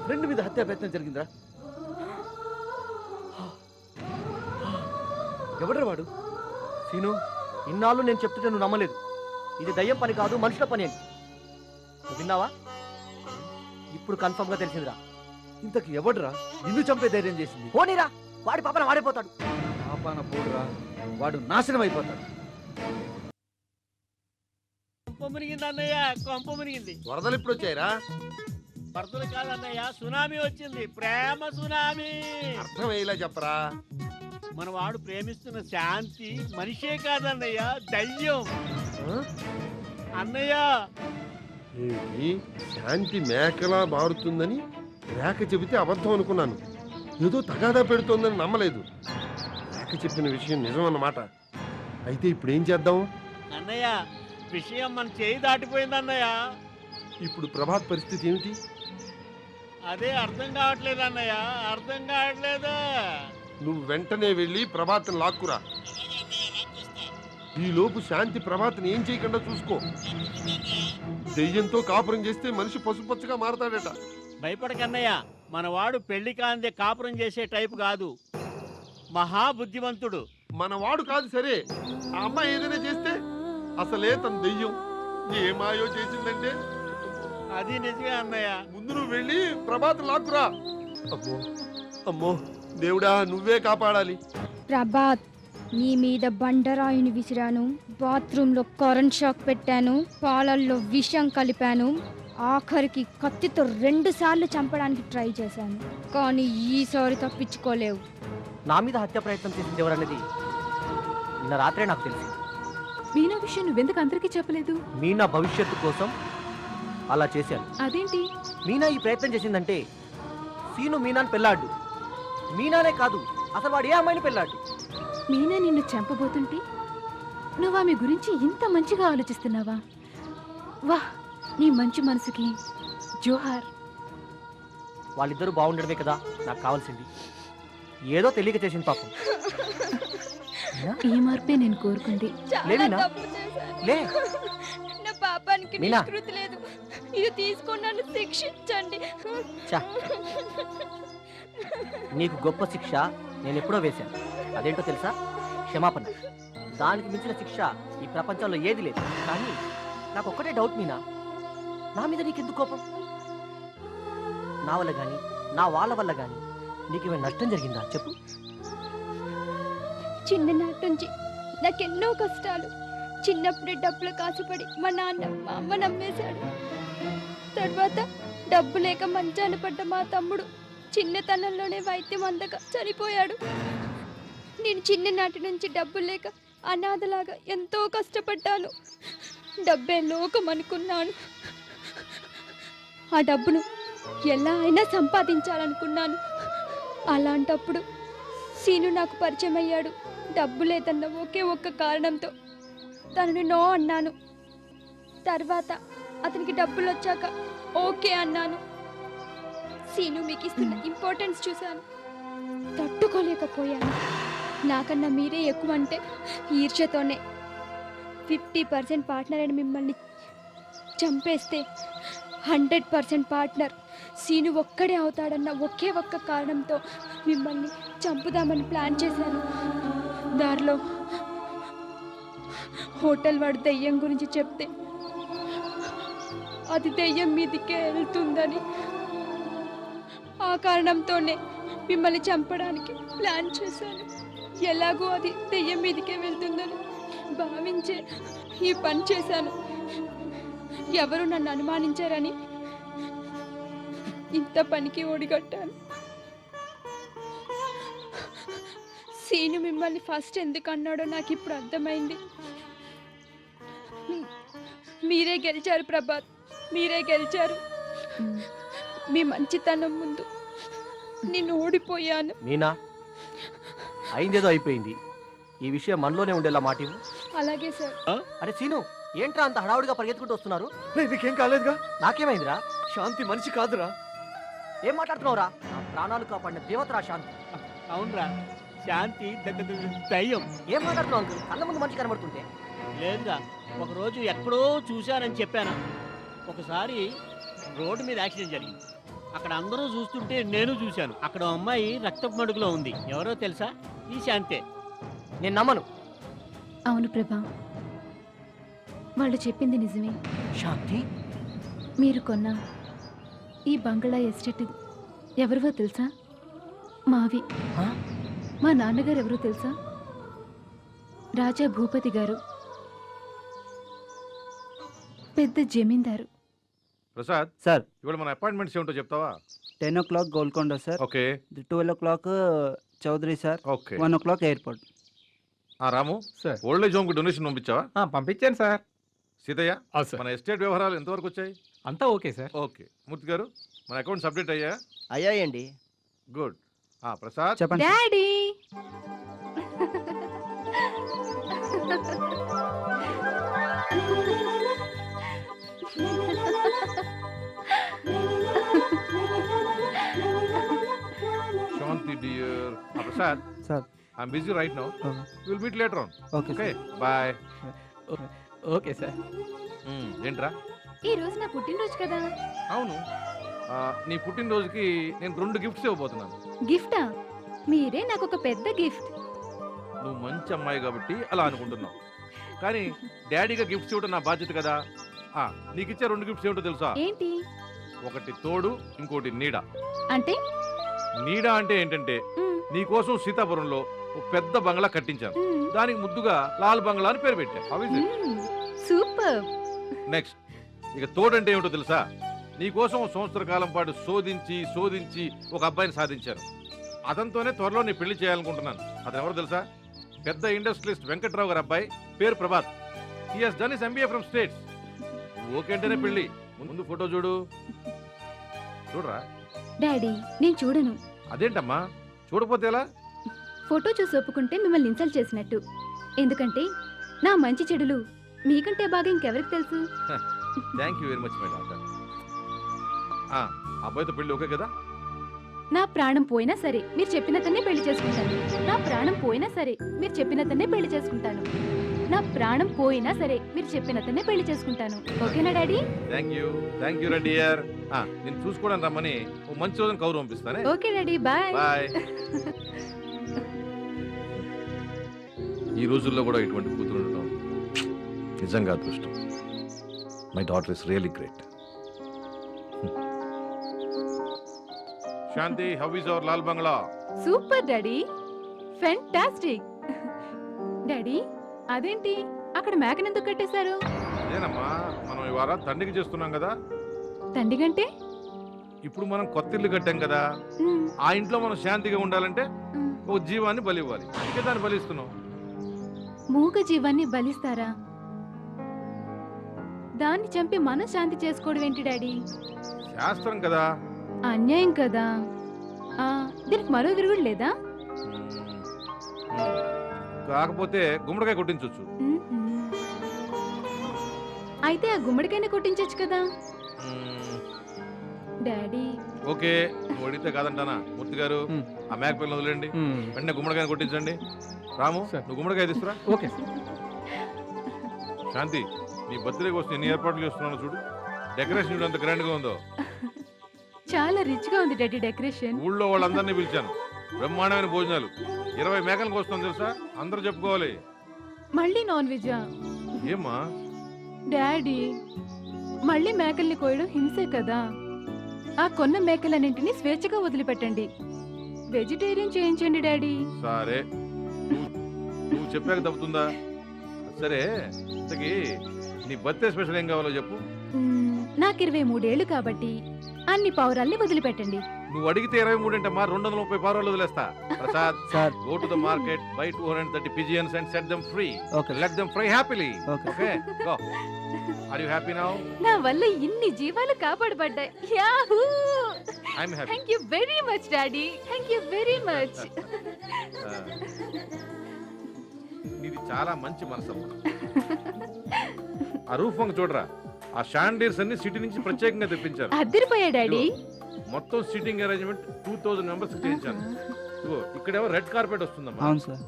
ఫ్రెండ్ మీద హత్యా ప్రయత్నం జరిగిందా? ఎవడ్రా వాడు? సీను, ఇన్నాళ్ళు నేను చెప్తుంటే నువ్వు నమ్మలేదు. ఇది దయ్యం పని కాదు, మనుషుల పని అని. నువ్వు విన్నావా? ఇప్పుడు కన్ఫర్మ్ గా తెలిసిందిరా. ఇంతకు ఎవడ్రా నిన్ను చంపే ధైర్యం చేసింది? పోనీరా, వాడి పాపన వాడిపోతాడు. పాపన పోడురా, వాడు నాశనం అయిపోతాడు. మునిగింది అన్నయ్య, కొంప మునిగింది. వరదలు ఇప్పుడు వచ్చాయిరా? వరదలు కాదన్నయ్య, సునామీ వచ్చింది. ప్రేమ సునామీ. అర్థమయ్యేలా చెప్పరా. మన వాడు ప్రేమిస్తున్న శాంతి మనిషే కాదన్నయ్య, దయ్యం. అన్నయ్య, శాంతి మేకలా మారుతుందని రేఖ చెబితే అబద్ధం అనుకున్నాను. ఏదో తగాదా పెడుతోందని నమ్మలేదు. రేఖ చెప్పిన విషయం నిజం అన్నమాట. అయితే ఇప్పుడు ఏం చేద్దాం? అన్నయ్య విషయం మన చేయి దాటిపోయింది అన్నయ్య. ఇప్పుడు ప్రభాత్ పరిస్థితి ఏమిటి? అదే అర్థం కావట్లేదు అన్నయ్య, అర్థం కావట్లేదు. నువ్వు వెంటనే వెళ్ళి ప్రభాత్ని లాక్కురా. ఈ లోపు శాంతి ప్రభాత్ని ఏం చేయకుండా చూసుకో. దెయ్యంతో కాపురం చేస్తే మనిషి పసుపచ్చగా మారతాడట. భయపడకన్నయ్య, మనవాడు పెళ్లి కాందే కాపురం చేసే టైపు కాదు, మహాబుద్ధిమంతుడు. మనవాడు కాదు సరే, ఆ అమ్మాయి ఏదైనా చేస్తే అసలే తన దెయ్యం ఏమాయో చేసిందంటే. అది నిజమే అన్నయ్య. ముందు నువ్వు వెళ్ళి ప్రభాత్ లాక్కురా. అమ్మో అమ్మో దేవుడా, నువ్వే కాపాడాలి. ప్రభాత్, నీ మీద బండరాయిని విసిరాను, బాత్రూంలో కరెంట్ షాక్ పెట్టాను, పాలల్లో విషం కలిపాను, ఆఖరికి కత్తితో 2 సార్లు చంపడానికి ట్రై చేశాను. కానీ ఈసారి తప్పించుకోలేవు. నా మీద హత్య ప్రయత్నం చేసింది ఎవరనేది నిన్న రాత్రే నాకు తెలిసింది. మీనా విషయం నువ్వెందుకు అందరికీ చెప్పలేదు? మీనా భవిష్యత్తు కోసం అలా చేశాను. అదేంటి? మీనా ఈ ప్రయత్నం చేసిందంటే సీను మీనాని పెళ్ళాడు. మీనానే కాదు, అసలు వాడు ఏ అమ్మాయిని పెళ్ళాడు. మీనా నిన్ను చంపబోతుంటే నువ్వు ఆమె గురించి ఇంత మంచిగా ఆలోచిస్తున్నావా? వాహ్, నీ మంచి మనసుకి జోహార్. వాళ్ళిద్దరూ బాగుండడమే కదా నాకు కావాల్సింది. ఏదో తెలియక చేసింది పాపం. ఈ మార్పే నేను కోరుకుంది. లే మీనా, లే. నా పాపానికి మీనా. నిష్కృతి లేదు. ఇది తీసుకొని నన్ను శిక్షించండి. ఛా, నీకు గొప్ప శిక్ష నేను ఎప్పుడో వేశాను. అదేంటో తెలుసా? క్షమాపణ. దానికి మించిన శిక్ష ఈ ప్రపంచంలో ఏది లేదు. కానీ నాకు ఒక్కటే డౌట్ మీనా, నా మీద నీకెందుకు కోపం? నా వల్ల కానీ నా వాళ్ళ వల్ల కానీ నీకేమైనా నష్టం జరిగిందా చెప్పు. చిన్ననాటి నుంచి నాకెన్నో కష్టాలు. చిన్నప్పుడే డబ్బులు కాసుపడి మా నాన్న మా అమ్మ నమ్మేశాడు. తర్వాత డబ్బు లేక మంచాన పడ్డ మా తమ్ముడు చిన్నతనంలోనే వైద్యం అందక చనిపోయాడు. నేను చిన్ననాటి నుంచి డబ్బు లేక అనాథలాగా ఎంతో కష్టపడ్డాను. డబ్బే లోకం అనుకున్నాను. ఆ డబ్బును ఎలా అయినా సంపాదించాలనుకున్నాను. అలాంటప్పుడు సీను నాకు పరిచయం అయ్యాడు. డబ్బు లేదన్న ఒకే ఒక్క కారణంతో తనని నో అన్నాను. తర్వాత అతనికి డబ్బులు వచ్చాక ఓకే అన్నాను. సీను మీకు ఇస్తున్న ఇంపార్టెన్స్ చూశాను, తట్టుకోలేకపోయాను. నాకన్నా మీరే ఎక్కువ అంటే ఈర్ష్యతోనే 50% పార్ట్నర్ అని మిమ్మల్ని చంపేస్తే 100% పార్ట్నర్ సీను ఒక్కడే అవుతాడన్న ఒకే ఒక్క కారణంతో మిమ్మల్ని చంపుదామని ప్లాన్ చేశాను. దారిలో హోటల్ వాడు దెయ్యం గురించి చెప్తే అది దెయ్యం మీదికే వెళ్తుందని ఆ కారణంతోనే మిమ్మల్ని చంపడానికి ప్లాన్ చేశాను. ఎలాగో అది దెయ్యం మీదికే వెళ్తుందని భావించే ఈ పని చేశాను. ఎవరు నన్ను అనుమానించారని ఇంత పనికి ఓడిగట్టాను. సీను మిమ్మల్ని ఫస్ట్ ఎందుకు అన్నాడో నాకు ఇప్పుడు అర్థమైంది. మీరే గెలిచారు ప్రభాత్, మీరే గెలిచారు. మీ మంచితనం ముందు నేను ఓడిపోయాను. మీనా, అయిందేదో అయిపోయింది. ఈ విషయం మనలోనే ఉండేలా మాట ఇవ్వు. అలాగే సార్. అరే సీను, ఏంట్రా అంత హడావుడిగా పరిగెత్తుకుంటూ వస్తున్నారు? నీకేం కాలేదుగా? నాకేమైందిరా? శాంతి మనిషి కాదురా. ఏం మాట్లాడుతున్నావురా? నా ప్రాణాలు కాపాడిన దేవతరా శాంతి. అవునరా, శాంతి దయ్యం. ఏం మాట్లాడుతున్నావు అంకుల్? కళ్ళ ముందు మనిషి కనబడుతుంటే. లేదురా, ఒకరోజు ఎక్కడో చూశానని చెప్పాను. ఒకసారి రోడ్డు మీద యాక్సిడెంట్ జరిగింది. అక్కడ అందరూ చూస్తుంటే నేను చూశాను. అక్కడ అమ్మాయి రక్తపు మడుగులో ఉంది. ఎవరో తెలుసా? ఈ శాంతే. నేను నమ్మను. అవును ప్రభా, వాళ్ళు చెప్పింది నిజమే. శాంతి, మీరు కొన్న ఈ బంగ్లా ఎస్టేట్ ఎవరివో తెలుసా? మావి. మా నాన్నగారు ఎవరో తెలుసా? రాజా భూపతి గారు, పెద్ద జమీందారు. ప్రసాద్ సార్, ఇవాళ మన అపాయింట్మెంట్స్ ఏమిటో చెప్తావా? 10 o'clock Golconda sir. Okay. 12 o'clock Chowdary sir. Okay. 1 o'clock airport. Ramu sir, old age home కి డొనేషన్ పంపించావా? పంపించాను సార్. సీతయ్య, మన ఎస్టేట్ వ్యవహారాలు ఎంతవరకు వచ్చాయి? అంతా ఓకే సార్. ఓకే. మూర్తి గారు మన అకౌంట్స్ అప్డేట్ అయ్యా? అయ్యాయండి. గుడ్. ప్రసాద్. చెప్పండి. Daddy Shanti dear. Prasad. Sir. I'm busy right now. Will meet later on. Okay bye. Okay sir. ఏంట్రా? ఈ రోజు నా పుట్టినరోజు కదా. అవును. నీ పుట్టినరోజుకి నేను 2 గిఫ్ట్స్ ఇవ్వబోతున్నాను. గిఫ్టా? మీరే నాకు ఒక పెద్ద గిఫ్ట్. నువ్వు మంచి అమ్మాయి కాబట్టి అలా అనుకుంటున్నావు, కానీ డాడీగా గిఫ్ట్స్ ఇవ్వడం నా బాధ్యత కదా. నీకు ఇచ్చే 2 గిఫ్ట్స్ ఏమిటో తెలుసా? ఏంటి? ఒకటి తోడు, ఇంకోటి నీడ. అంటే? నీడ అంటే ఏంటంటే నీ కోసం సీతాపురంలో ఒక పెద్ద బంగ్లా కట్టించాను. దానికి ముద్దుగా లాల్ బంగ్లా అని పేరు పెట్టాను. సూపర్. నెక్స్ట్, ఇక తోడు అంటే ఏమిటో తెలుసా? నీ కోసం 1 సంవత్సర కాలం పాటు శోధించి ఒక అబ్బాయిని సాధించాను. అతనితోనే త్వరలో నీ పెళ్లి చేయాలనుకుంటున్నాను. అతను ఎవరో తెలుసా? పెద్ద ఇండస్ట్రియలిస్ట్ వెంకట్రావు గారి అబ్బాయి, పేరు Prabhat. He has done his MBA from states. Okay అంటేనే పెళ్లి. ముందు ఫోటో చూడరా. డాడీ నేను చూడను. అదేంటమ్మా, చూడపోతే ఎలా? ఫోటో చూసి ఒప్పుకుంటే మిమ్మల్ని ఇన్సల్ట్ చేసినట్టు. ఎందుకంటే నా మంచి చెడులు మీకంటే బాగా ఇంకెవరికి తెలుసు? Thank you very much my doctor. అబ్బాయితో పెళ్లి ఓకే కదా? నా ప్రాణం పోయినా సరే మీరు చెప్పినతనే పెళ్లి చేసుకుంటాను. నా ప్రాణం పోయినా సరే మీరు చెప్పినతనే పెళ్లి చేసుకుంటాను. నా ప్రాణం పోయినా సరే మీరు చెప్పినతనే పెళ్లి చేసుకుంటాను. ఓకేనా డాడీ? థ్యాంక్ యూ రా డియర్. నేను చూసుకోవడానికి రమ్మని ఓ మంచి రోజున కౌరు పంపిస్తానే. Okay daddy, bye. బాయ్. ఈ రోజుల్లో కూడా ఇటువంటి కూతురు ఉండడం నిజంగా అదృష్టం. My daughter is really great. Shanti, how is our Lal Bangla? Super daddy, fantastic. Daddy అదేంటి అక్కడ మేకను ఎందుకు కట్టేశారు? అదేనమ్మా, మనం ఇవాళ తండ్రికి చేస్తున్నాం కదా. తండ్రిగంటే? ఇప్పుడు మనం కొత్త ఇల్లు కట్టాం కదా, ఆ ఇంట్లో మనం శాంతిగా ఉండాలంటే ఒక జీవాన్ని బలి ఇవ్వాలి. అందుకే దాన్ని బలిస్తున్నాం. మూగ జీవాన్ని బలిస్తారా? దాన్ని చంపి మనం శాంతి చేసుకోవడం ఏంటి డాడీ? శాస్త్రం కదా. అన్యాయం కదా. దీనికి మరో విరుగుడు లేదా? కాకపోతే గుమ్మడికాయ కొట్టించవచ్చు. అయితే ఆ గుమ్మడికాయని కొట్టించచ్చు కదా డాడీ. ఓకే, నువ్వు అడిగితే కాదంటానా? మూర్తి గారు, ఆ మేక పిల్లలు వదిలేండి, వెంటనే గుమ్మడికాయ కొట్టించండి. రాము, నువ్వు గుమ్మడికాయ తీసుకురా. ఓకే. శాంతి, నీ బర్త్డే కోసం ఎన్ని ఏర్పాట్లు చేస్తున్నాను చూడు. డెకరేషన్ చూడు ఎంత గ్రాండ్ గా ఉందో. చాలా రిచ్ గా ఉంది డాడీ డెకరేషన్. ఊళ్ళో వాళ్ళందరినీ పిలిచాను. బ్రహ్మాండమైన భోజనాలు. 20 మేకలకు వస్తుంది తెలుసా? అందరూ చెప్పుకోవాలి. మళ్ళీ నాన్ వెజా? ఏమ్మా డాడీ, మళ్ళీ మేకల్ని కోయడం హింసే కదా. ఆ కొన్న మేకలన్నింటినీ స్వేచ్ఛగా వదిలిపెట్టండి. వెజిటేరియన్ చేయించండి డాడీ. సరే, నువ్వు చెప్పాక తప్పుతుందా? సరే, ఇంతకీ నీ బర్త్డే స్పెషల్ ఏం కావాలో చెప్పు. నాకు 23 ఏళ్ళు కాబట్టి అన్ని పావురాల్ని వదిలిపెట్టండి. నువ్వు అడిగితే 23 ఏంటమ్మా, 230 పావురాలు వదిలేస్తా. Prasad, sir, go to the market, buy 230 pigeons and set them free. Okay. Let them fly happily. Okay. Go. Are you happy now? నా వల్ల ఇన్ని జీవాలు కాపాడబడ్డాయి. Yahoo! I'm happy. Thank you very much daddy. Thank you very much. నీది చాలా మంచి మనసమ్మా. ఆ roof వంక చూడరా, ఆ షాండీర్స్ అన్ని సిటీ నుంచి ప్రత్యేకంగా తెప్పించారు. అద్దరిపోయా డాడీ. మొత్తం సిట్టింగ్ అరేంజ్మెంట్ 2000 మెంబర్స్ చేయించాను. ఇక్కడేమో రెడ్ కార్పెట్ వస్తుందమ్మా. అవును సార్.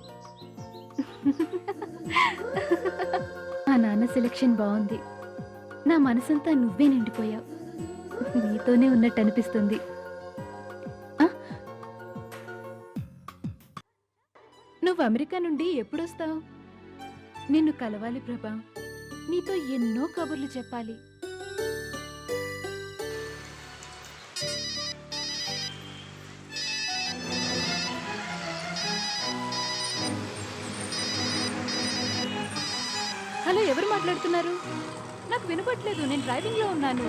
ఆ నాన్న సెలెక్షన్ బాగుంది. నా మనసంతా నువ్వే నిండిపోయావు. నీతోనే ఉన్నట్టు అనిపిస్తుంది. నువ్వు అమెరికా నుండి ఎప్పుడొస్తావు? నిన్ను కలవాలి ప్రభా. నీతో ఎన్నో కబుర్లు చెప్పాలి. హలో, ఎవరు మాట్లాడుతున్నారు? నాకు వినపట్లేదు, నేను డ్రైవింగ్ లో ఉన్నాను.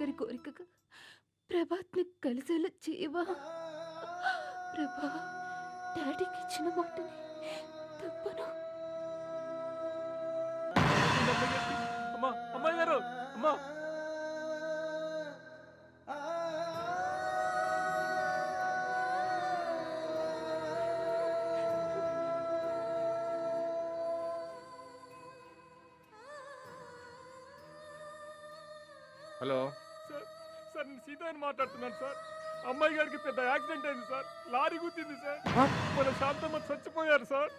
ఆఖరి కోరికగా ప్రభాత్ని కలిసేలా చేయవా? ప్రభా, డాడీకి ఇచ్చిన మాటని తప్పను. అమ్మా, అమ్మాయి గారు, అమ్మా. హలో సార్ సార్ నేను సీతాని మాట్లాడుతున్నాను సార్. అమ్మాయి గారికి పెద్ద యాక్సిడెంట్ అయింది సార్. Lorry గుద్దింది sir. మన శాంతమ్మ చచ్చిపోయారు సార్.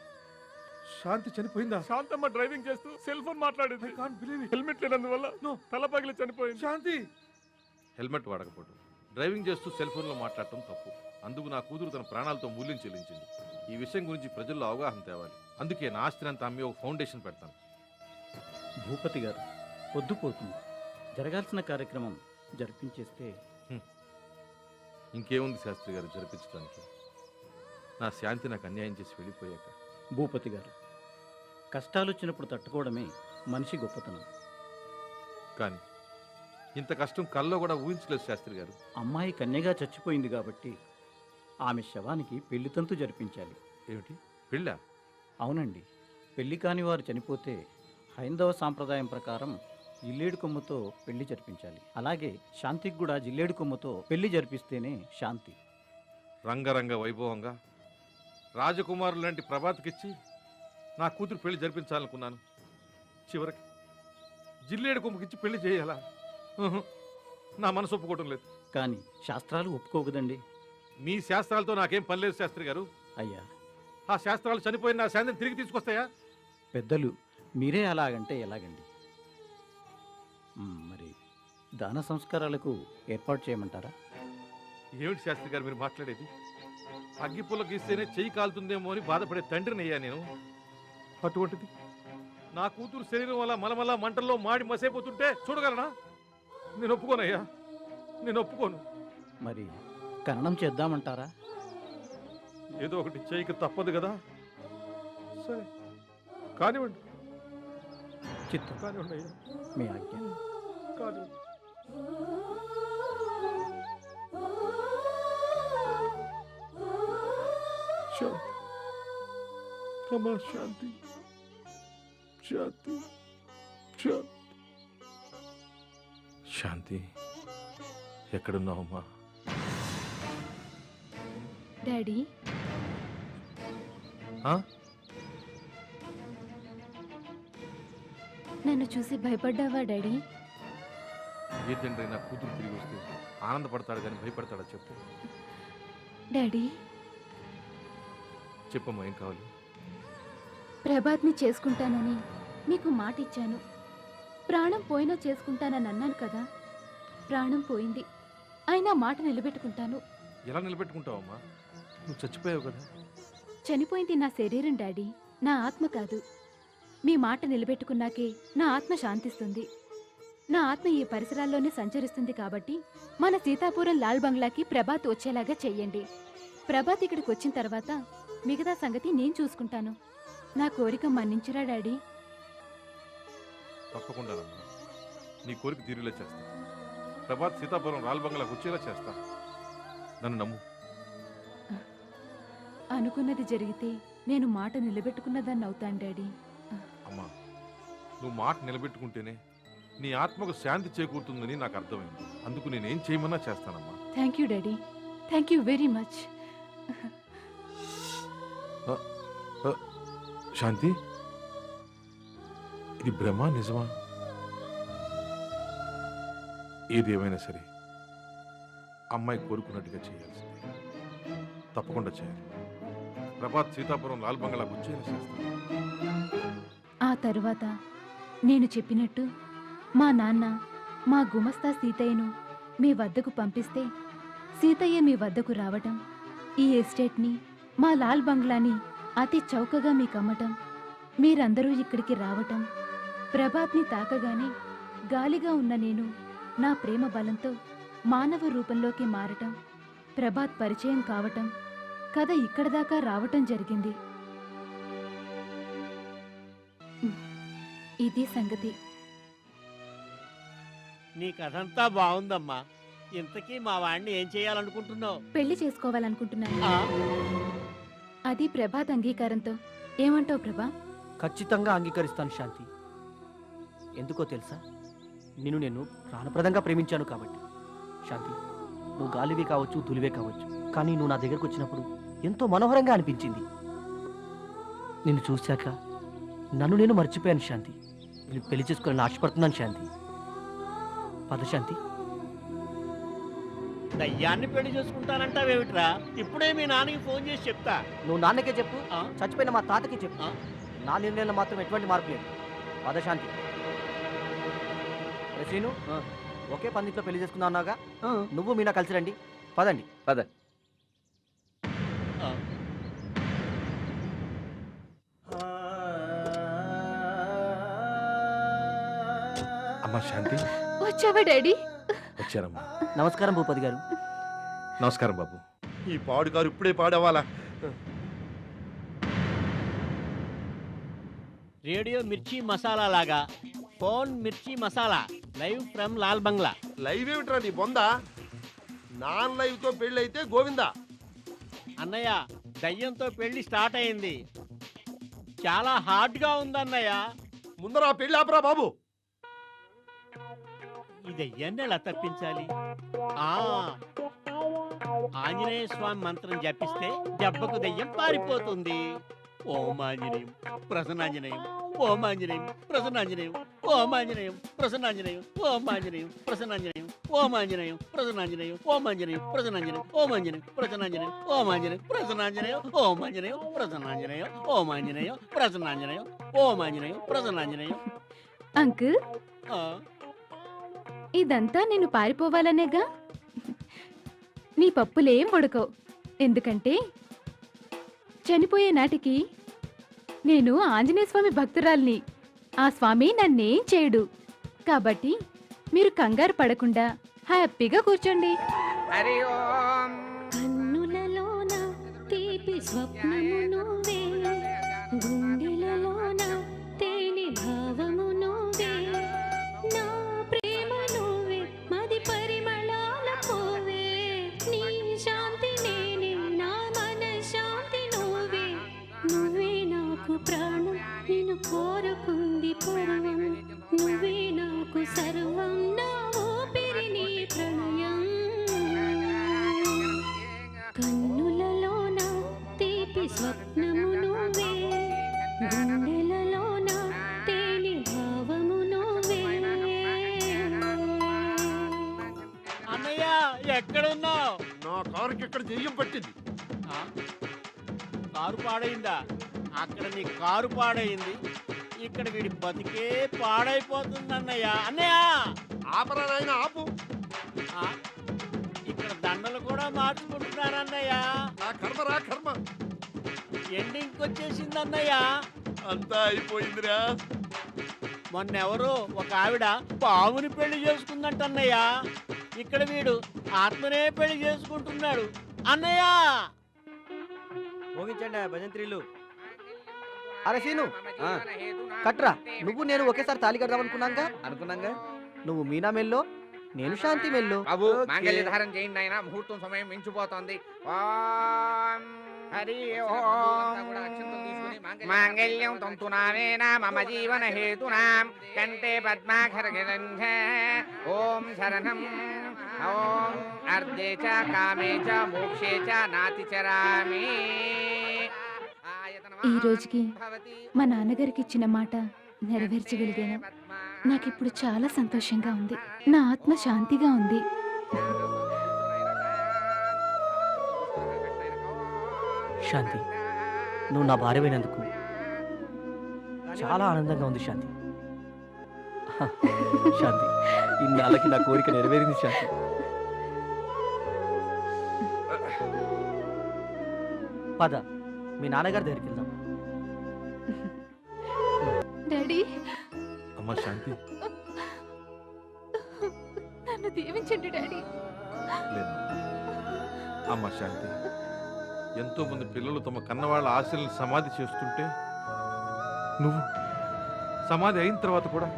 శాంతి చనిపోయిందా? శాంతమ్మ డ్రైవింగ్ చేస్తూ సెల్ ఫోన్ మాట్లాడింది. హెల్మెట్ లేనందువల్ల తల పగిలి చనిపోయింది. శాంతి హెల్మెట్ వాడకపోవడం, డ్రైవింగ్ చేస్తూ సెల్ ఫోన్లో మాట్లాడటం తప్పు. అందుకు నా కూతురు తన ప్రాణాలతో మూల్యం చెల్లించింది. ఈ విషయం గురించి ప్రజల్లో అవగాహన తేవాలి. అందుకే నా ఆస్తినంతా అమ్మి ఒక ఫౌండేషన్ పెడతాను. భూపతి గారు, పొద్దుపోతుంది. జరగాల్సిన కార్యక్రమం జరిపించేస్తే ఇంకేముంది శాస్త్రి గారు జరిపించడానికి? నా శాంతి నాకు అన్యాయం చేసి వెళ్ళిపోయాక. భూపతి గారు, కష్టాలు వచ్చినప్పుడు తట్టుకోవడమే మనిషి గొప్పతనం. కానీ ఇంత కష్టం కల్లో కూడా ఊహించలేదు శాస్త్రి గారు. అమ్మాయి కన్యగా చచ్చిపోయింది కాబట్టి ఆమె శవానికి పెళ్లి తంతు జరిపించాలి. ఏమిటి, పెళ్ళా? అవునండి. పెళ్లి కాని వారు చనిపోతే హైందవ సాంప్రదాయం ప్రకారం జిల్లేడు కొమ్ముతో పెళ్లి జరిపించాలి. అలాగే శాంతికి కూడా జిల్లేడు కొమ్ముతో పెళ్లి జరిపిస్తేనే శాంతి. రంగరంగ వైభవంగా రాజకుమారులు లాంటి ప్రభాత్కిచ్చి నా కూతురు పెళ్లి జరిపించాలనుకున్నాను. చివరికి జిల్లేడు కొమ్ముకిచ్చి పెళ్లి చేయాలా? నా మనసు ఒప్పుకోవటం లేదు. కానీ శాస్త్రాలు ఒప్పుకోకదండి. మీ శాస్త్రాలతో నాకేం పని లేదు శాస్త్రి గారు. అయ్యా, ఆ శాస్త్రాలు చనిపోయిన నా శాంతిని తిరిగి తీసుకొస్తాయా? పెద్దలు మీరే అలాగంటే ఎలాగండి? మరి దాన సంస్కారాలకు ఏర్పాటు చేయమంటారా? ఏమిటి శాస్త్రి గారు మీరు మాట్లాడేది? అగ్గిపుల్ల గీస్తేనే చెయ్యి కాలుతుందేమో అని బాధపడే తండ్రిని అయ్యా నేను. అటువంటిది నా కూతురు శరీరం వల్ల మలమల మంటల్లో మాడి మసైపోతుంటే చూడగలనా? నేను ఒప్పుకోనయ్యా, నేను ఒప్పుకోను. మరి ఖననం చేద్దామంటారా? ఏదో ఒకటి చేయక తప్పదు కదా. సరే కానివ్వండి, చిత్తం కానివ్వండి అయ్యా, మీ ఆజ్ఞ. కానివ్వండి. శాంతి, అమ్మా శాంతి, శాంతి, శాంతి, శాంతి, ఎక్కడున్నావమ్మా? డాడీ, నన్ను చూసి భయపడ్డావా డాడీ? ఏ తండ్రి నా కూతురు తిరిగి వస్తే ఆనందపడతాడు కానీ భయపడతాడా చెప్పు. డాడీ, చెప్పమ్మా, ఏం కావాలి? ప్రభాత్ని చేసుకుంటానని మీకు మాట ఇచ్చాను. ప్రాణం పోయినా చేసుకుంటానని అన్నాను కదా. ప్రాణం పోయింది, అయినా మాట నిలబెట్టుకుంటాను. ఎలా నిలబెట్టుకుంటావమ్మా? నువ్వు చచ్చిపోయావు కదా. చనిపోయింది నా శరీరం డాడీ, నా ఆత్మ కాదు. మీ మాట నిలబెట్టుకున్నాకే నా ఆత్మ శాంతిస్తుంది. నా ఆత్మ ఈ పరిసరాల్లోనే సంచరిస్తుంది కాబట్టి మన సీతాపురం లాల్ బంగ్లాకి ప్రభాత్ వచ్చేలాగా చెయ్యండి. ప్రభాత్ ఇక్కడికి వచ్చిన తర్వాత మిగతా సంగతి నేను చూసుకుంటాను. నా కోరిక మన్నించురా డాడీ. తప్పకుండానమ్మా, నీ కోరిక తీరేలా చేస్తా. ప్రభాత్ సీతాపురం రాల్ బంగ్లాకు వచ్చేలా చేస్తా. నన్ను నమ్ము. అనుకున్నది జరిగితే నేను మాట నిలబెట్టుకున్నదాన్ని అవుతాను డాడీ. అమ్మా, నువ్వు మాట నిలబెట్టుకుంటేనే నీ ఆత్మకు శాంతి చేకూరుతుందని నాకు అర్థమైంది. అందుకు నేనేం చేయమన్నా చేస్తానమ్మా. Thank you daddy, thank you very much. Shanti, ఇది భ్రమ నిజమా? ఏదేమైనా సరే అమ్మాయి కోరుకున్నట్టుగా చేయాల్సింది. తప్పకుండా చేయాలి. ప్రభాత్ సీతాపురం లాల్ బంగ్లాకు వచ్చేలా చేస్తాను. ఆ తరువాత నేను చెప్పినట్టు మా నాన్న మా గుమస్తా సీతయ్యను మీ వద్దకు పంపిస్తే సీతయ్య మీ వద్దకు రావటం, ఈ ఎస్టేట్ని మా లాల్ బంగ్లాని అతి చౌకగా మీకు అమ్మటం, మీరందరూ ఇక్కడికి రావటం, ప్రభాత్ని తాకగానే గాలిగా ఉన్న నేను నా ప్రేమ బలంతో మానవ రూపంలోకి మారటం, ప్రభాత్ పరిచయం కావటం, కథ ఇక్కడ దాకా రావటం జరిగింది. ఇది సంగతి. నీ కథంతా బాగుందమ్మా. ఇంతకీ మా వాడిని ఏం చేయాలనుకుంటున్నావు? పెళ్లి చేసుకోవాలనుకుంటున్నాను. అది ప్రభాత్ అంగీకారంతో. ఏమంటావు ప్రభా? ఖచ్చితంగా అంగీకరిస్తాను శాంతి. ఎందుకో తెలుసా, నేను ప్రాణప్రదంగా ప్రేమించాను కాబట్టి. శాంతి, నువ్వు గాలివే కావచ్చు, దులివే కావచ్చు, కానీ నువ్వు నా దగ్గరకు వచ్చినప్పుడు ఎంతో మనోహరంగా అనిపించింది. నిన్ను చూశాక నన్ను నేను మర్చిపోయాను శాంతి. నేను పెళ్లి చేసుకోవాలని ఆశపడుతున్నాను శాంతి. పద శాంతి. దయ్యాన్ని పెళ్లి చేసుకుంటానంటావేమిట్రా? ఇప్పుడే మీ నాన్నకి ఫోన్ చేసి చెప్తా. నువ్వు నాన్నకే చెప్పు, చచ్చిపోయిన మా తాతకి చెప్పు. నా నిర్ణయంలో మాత్రం ఎటువంటి మార్పు లేదు. పద శాంతి. శ్రీను, ఒకే పందిట్లో పెళ్లి చేసుకుందాం అన్నావుగా, నువ్వు మీనా కలిసి రండి. పదండి. పద. అమ్మా శాంతి. వచ్చావా డాడీ? వచ్చారమ్మా. నమస్కారం భూపతి గారు. నమస్కారం బాబు. ఈ పాడుగారు ఇప్పుడే పాడవాలా? రేడియో మిర్చి మసాలా లాగా phone mirchi masala live from Lal Bangla. Live ఏమిట్రా నీ బొందా? నాన్ లైవ్ తో పెళ్లి అయితే గోవిందా. అన్నయ్య, దయ్యంతో పెళ్లి స్టార్ట్ అయింది. చాలా హార్డ్ గా ఉందన్నయ్య. ముందర ఆ పెళ్లి ఆపరా బాబు. ఈ దయ్యాన్ని ఎలా తప్పించాలి? ఆంజనేయ స్వామి మంత్రం జపిస్తే దెబ్బకు దయ్యం పారిపోతుంది. ఓం ఆంజనేయం ప్రసన్నాంజనేయం, ఓం ఆంజనేయం ప్రసన్నాంజనేయం, ఓం ఆంజనేయం ప్రసన్నాంజనేయం, ఓం ఆంజనేయం ప్రసన్నాంజనేయం, ఓం ఆంజనేయం ప్రసన్నాంజనేయం, ఓం ఆంజనేయం ప్రసన్నాంజనేయం, ఓం ఆంజనేయం ప్రసన్నాంజనేయం, ఓం ఆంజనేయం ప్రసన్నాంజనేయం, ఓం ఆంజనేయం ప్రసన్నాంజనేయం, ఓం ఆంజనేయం ప్రసన్నాంజనేయం, ఓం ఆంజనేయం ప్రసన్నాంజనేయం. అంకుల్, ఇదంతా నేను పారిపోవాలనేగా? నీ పప్పులేం ఉడకవు. ఎందుకంటే చనిపోయే నాటికి నేను ఆంజనేయ స్వామి భక్తురాల్ని. ఆ స్వామి నన్నేం చేయడు. కాబట్టి మీరు కంగారు పడకుండా హ్యాపీగా కూర్చోండి. హరి ఓం. కన్నులలోన తీపి స్వప్నము నువ్వే, గుండెలలోన తేనె భావము నువ్వే, నా ప్రేమ నువ్వే, మది పరిమళాల పోవే, నీ శాంతి నేనే, నా మన శాంతి నువ్వే, నువ్వే నాకు ప్రాణం, నిన్ను కోరుకుంది పూర్వం, నువ్వే నాకు సర్వం, నా ఊపిరి నీ ప్రణయం. కన్నులలోన తీపి స్వప్నము నువ్వే, గుండెలలోన తేలి భావము నువ్వే. అన్నయ్య, ఎక్కడున్నావు? నా కారుకి ఎక్కడ దెయ్యం పట్టింది. కారు పాడైందా? అక్కడ నీ కారు పాడైంది, ఇక్కడ వీడి బతికే పాడైపోతుంది అన్నయ్య. అన్నయ్య, ఆపరా నాయన, ఆపు. ఇక్కడ దండలు కూడా మార్చుకుంటున్నారు అన్నయ్య. నా కర్మరా కర్మ. ఎండింగ్ వచ్చేసింది అన్నయ్య. అంతా అయిపోయిందిరా. మొన్నెవరో ఒక ఆవిడ పావుని పెళ్లి చేసుకుందంట అన్నయ్య. ఇక్కడ వీడు ఆత్మనే పెళ్లి చేసుకుంటున్నాడు అన్నయ్య. మోగించండి భజంత్రీలు. అరే సీను, కట్రా. నువ్వు నేను ఒకేసారి తాళి కడదాం అనుకున్నాగా. నువ్వు మీనా మెల్లో, నేను శాంతి మెల్లో. బాబు, మాంగళ్యధారం చేయండి ఆయన. ముహూర్తం సమయం మించిపోతోంది. ఓం హరి ఓం. మాంగళ్యం తంతునానేన మమ జీవన హేతునాం కంటే పద్మాఖరగంధే ఓం శరణం. ఓం అర్ధే చ కామే చ మోక్షే చ నాతి చరామి. ఈ రోజుకి మా నాన్నగారికి ఇచ్చిన మాట నెరవేర్చగలిగాను. నాకిప్పుడు చాలా సంతోషంగా ఉంది. నా ఆత్మ శాంతిగా ఉంది. శాంతి, నువ్వు నా భార్యమైనందుకు చాలా ఆనందంగా ఉంది శాంతి. శాంతి, ఇన్నాళ్ళకి నా కోరిక నెరవేరింది శాంతి. పద, మీ నాన్నగారి దగ్గరికి వెళ్దాం. డాడీ, అమ్మా శాంతి. నన్ను దీవించండి డాడీ. లేదు అమ్మా శాంతి, ఎంతో మంది పిల్లలు తమ కన్నవాళ్ళ ఆశలను సమాధి చేస్తుంటే నువ్వు సమాధి అయిన తర్వాత కూడా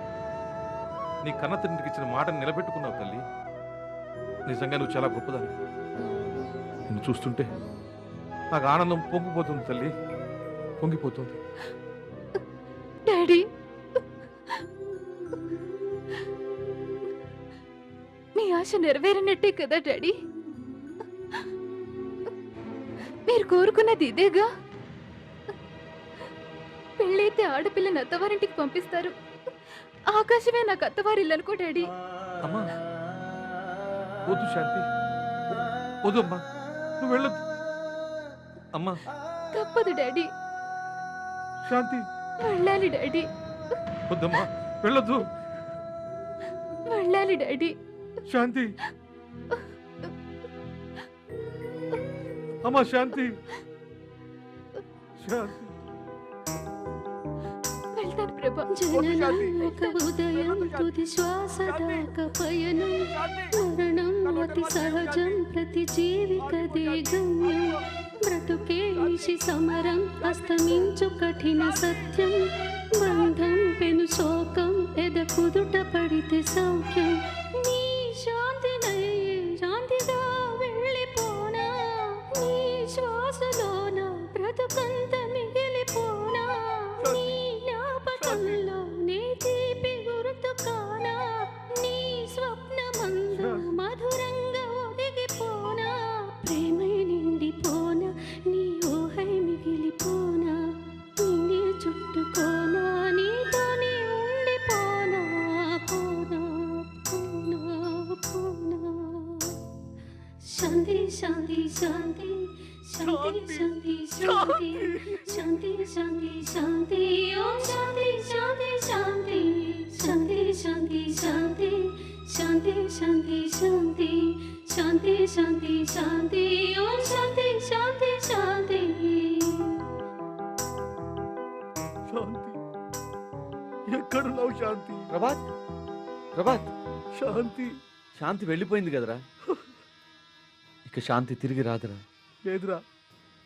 నీ కన్న తండ్రికి ఇచ్చిన మాటను నిలబెట్టుకున్నావు తల్లి. నిజంగా నువ్వు చాలా గొప్పదాన్ని. నిన్ను చూస్తుంటే నాకు ఆనందం పొంగిపోతుంది తల్లి, పొంగిపోతుంది. డాడీ, మీ ఆశ నెరవేరినట్టే కదా డాడీ? మీరు కోరుకున్నది ఇదేగా? పెళ్ళైతే ఆడపిల్లని అత్తవారింటికి పంపిస్తారు. ఆకాశమే నాకు అత్తవారిల్లు అనుకో డాడీ. అమ్మా వద్దు శాంతి, వద్దు అమ్మా, నువ్వు వెళ్ళొద్దు అమ్మా. తప్పదు డాడీ, శాంతి వెళ్ళాలి డాడీ. వద్దమ్మా, వెళ్ళొద్దు. వెళ్ళాలి డాడీ. శాంతి అమ్మా, శాంతి శాంతి. వెళ్తాను ప్రభా. ఒక ఉదయం తుది శ్వాస దాకా పయనం, మరణం అతి సహజం, ప్రతి జీవికదే గమ్యం. బ్రతుకే నిశి సమరం, అస్తమించు కఠిన సత్యం. బంధం పెను శోకం, ఎద కుదుట పడితే సౌఖ్యం. నీ శాంతినై శాంతిగా వెళ్ళిపోనా, నీ శ్వాసలోన బ్రతుకంత మిగిలిపోనా. నీ జ్ఞాపకంలో నీ తీపి గుర్తు కానా, నీ స్వప్నమందు మధురంగా ఒదిగిపోనా. ప్రేమై నిండిపోనా, నీ ఊహై మిగిలిపోనా. నిన్నే చుట్టుకోనా, నీతోనే ఉండిపోనా. పోనా పోనా పోనా. శాంతి శాంతి శాంతి శాంతి శాంతి శాంతి శాంతి శాంతి శాంతి. ఓం శాంతి శాంతి శాంతి శాంతి శాంతి శాంతి శాంతి శాంతి శాంతి శాంతి శాంతి శాంతి. ఓం శాంతి శాంతి శాంతి. శాంతి ఎక్కడున్నావు శాంతి? ప్రభాత్, ప్రభాత్, శాంతి. శాంతి వెళ్ళిపోయింది కదరా, ఇక శాంతి తిరిగి రాదురా. లేదురా,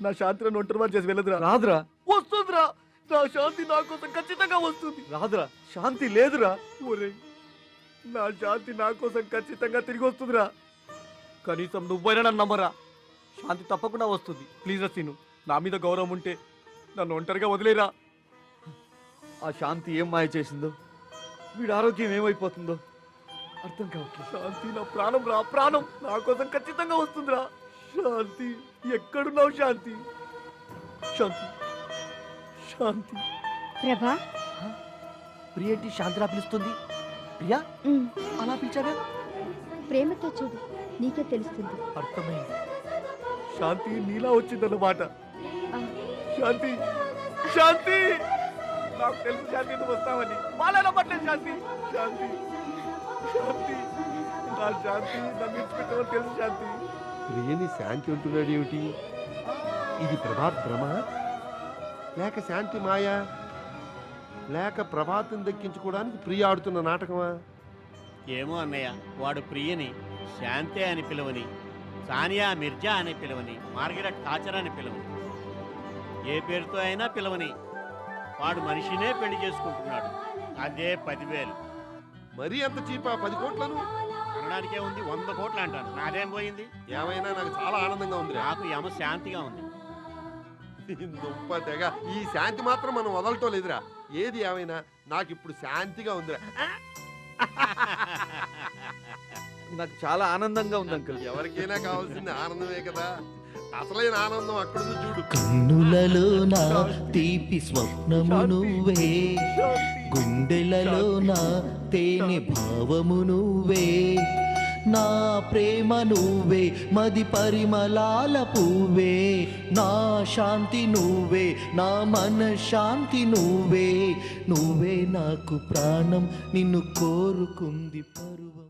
నా శాంతి నన్ను ఒంటరి చేసి వెళ్ళదురా. రాదురా, వస్తుందిరా. నా శాంతి నా కోసం ఖచ్చితంగా వస్తుంది. రాదురా, శాంతి లేదురా. ఒరేయ్, నా శాంతి నా కోసం ఖచ్చితంగా తిరిగి వస్తుందిరా. కనీసం నువ్వైనా నన్ను నమ్మరా. శాంతి తప్పకుండా వస్తుంది. ప్లీజ్ రసీను, నా మీద గౌరవం ఉంటే నన్ను ఒంటరిగా వదిలేరా. ఆ శాంతి ఏం మాయ చేసిందో, వీడి ఆరోగ్యం ఏమైపోతుందో అర్థం కావట్లేదు. శాంతి నా ప్రాణం రా, ప్రాణం. నా కోసం ఖచ్చితంగా వస్తుందిరా. శాంతి ఎక్కడున్నావు శాంతి? శాంతి శాంతి. ప్రభా, ప్రియేంటి శాంతిలా పిలుస్తుంది? ప్రియా అలా పిలిచాగా? ప్రేమతో చూడు, నీకే తెలుస్తుంది. అర్థమైంది. శాంతి నీలా వచ్చిందన్నమాట. శాంతి శాంతి, నాకు తెలుసు శాంతి నువ్వు వస్తావని. వాళ్ళ పట్టలేదు శాంతి. శాంతి శాంతి, నా శాంతి నన్ను ఇచ్చిపెట్టమని తెలుసు శాంతి. ప్రియని శాంతి అంటున్నాడు ఏమిటి? ఇది ప్రభాత్ భ్రమ, లేక శాంతి మాయా, లేక ప్రభాతం దక్కించుకోవడానికి ప్రియ ఆడుతున్న నాటకమా? ఏమో అన్నయ్య, వాడు ప్రియని శాంతే అని పిలవని, సానియా మిర్జా అని పిలవని, మార్గరెట్ థాచర్ అని పిలవని, ఏ పేరుతో అయినా పిలవని, వాడు మనిషినే పెళ్లి చేసుకుంటున్నాడు. అదే 10,000. మరీ అంత చీపా? 10 కోట్లను అనడానికే ఉంది, 100 కోట్లు అంటాను. నాదేం పోయింది? ఏమైనా నాకు చాలా ఆనందంగా ఉంది. నాకు యమ శాంతిగా ఉంది. దుప్ప తెగ, ఈ శాంతి మాత్రం మనం వదలటం లేదురా. ఏది ఏమైనా నాకు ఇప్పుడు శాంతిగా ఉందిరా. నాకు చాలా ఆనందంగా ఉంది అంకుల్. ఎవరికైనా కావాల్సింది ఆనందమే కదా. అసలైన ఆనందం అక్కడ చూడు. కన్నులలో నా తీపి స్వప్నము నువ్వే, గుండెలలో నా తేనె భావము నువ్వే. నా ప్రేమ నువ్వే, మది పరిమళాల పువ్వే. నా శాంతి నువ్వే, నా మనశ్శాంతి నువ్వే. నువ్వే నాకు ప్రాణం, నిన్ను కోరుకుంది పరువం.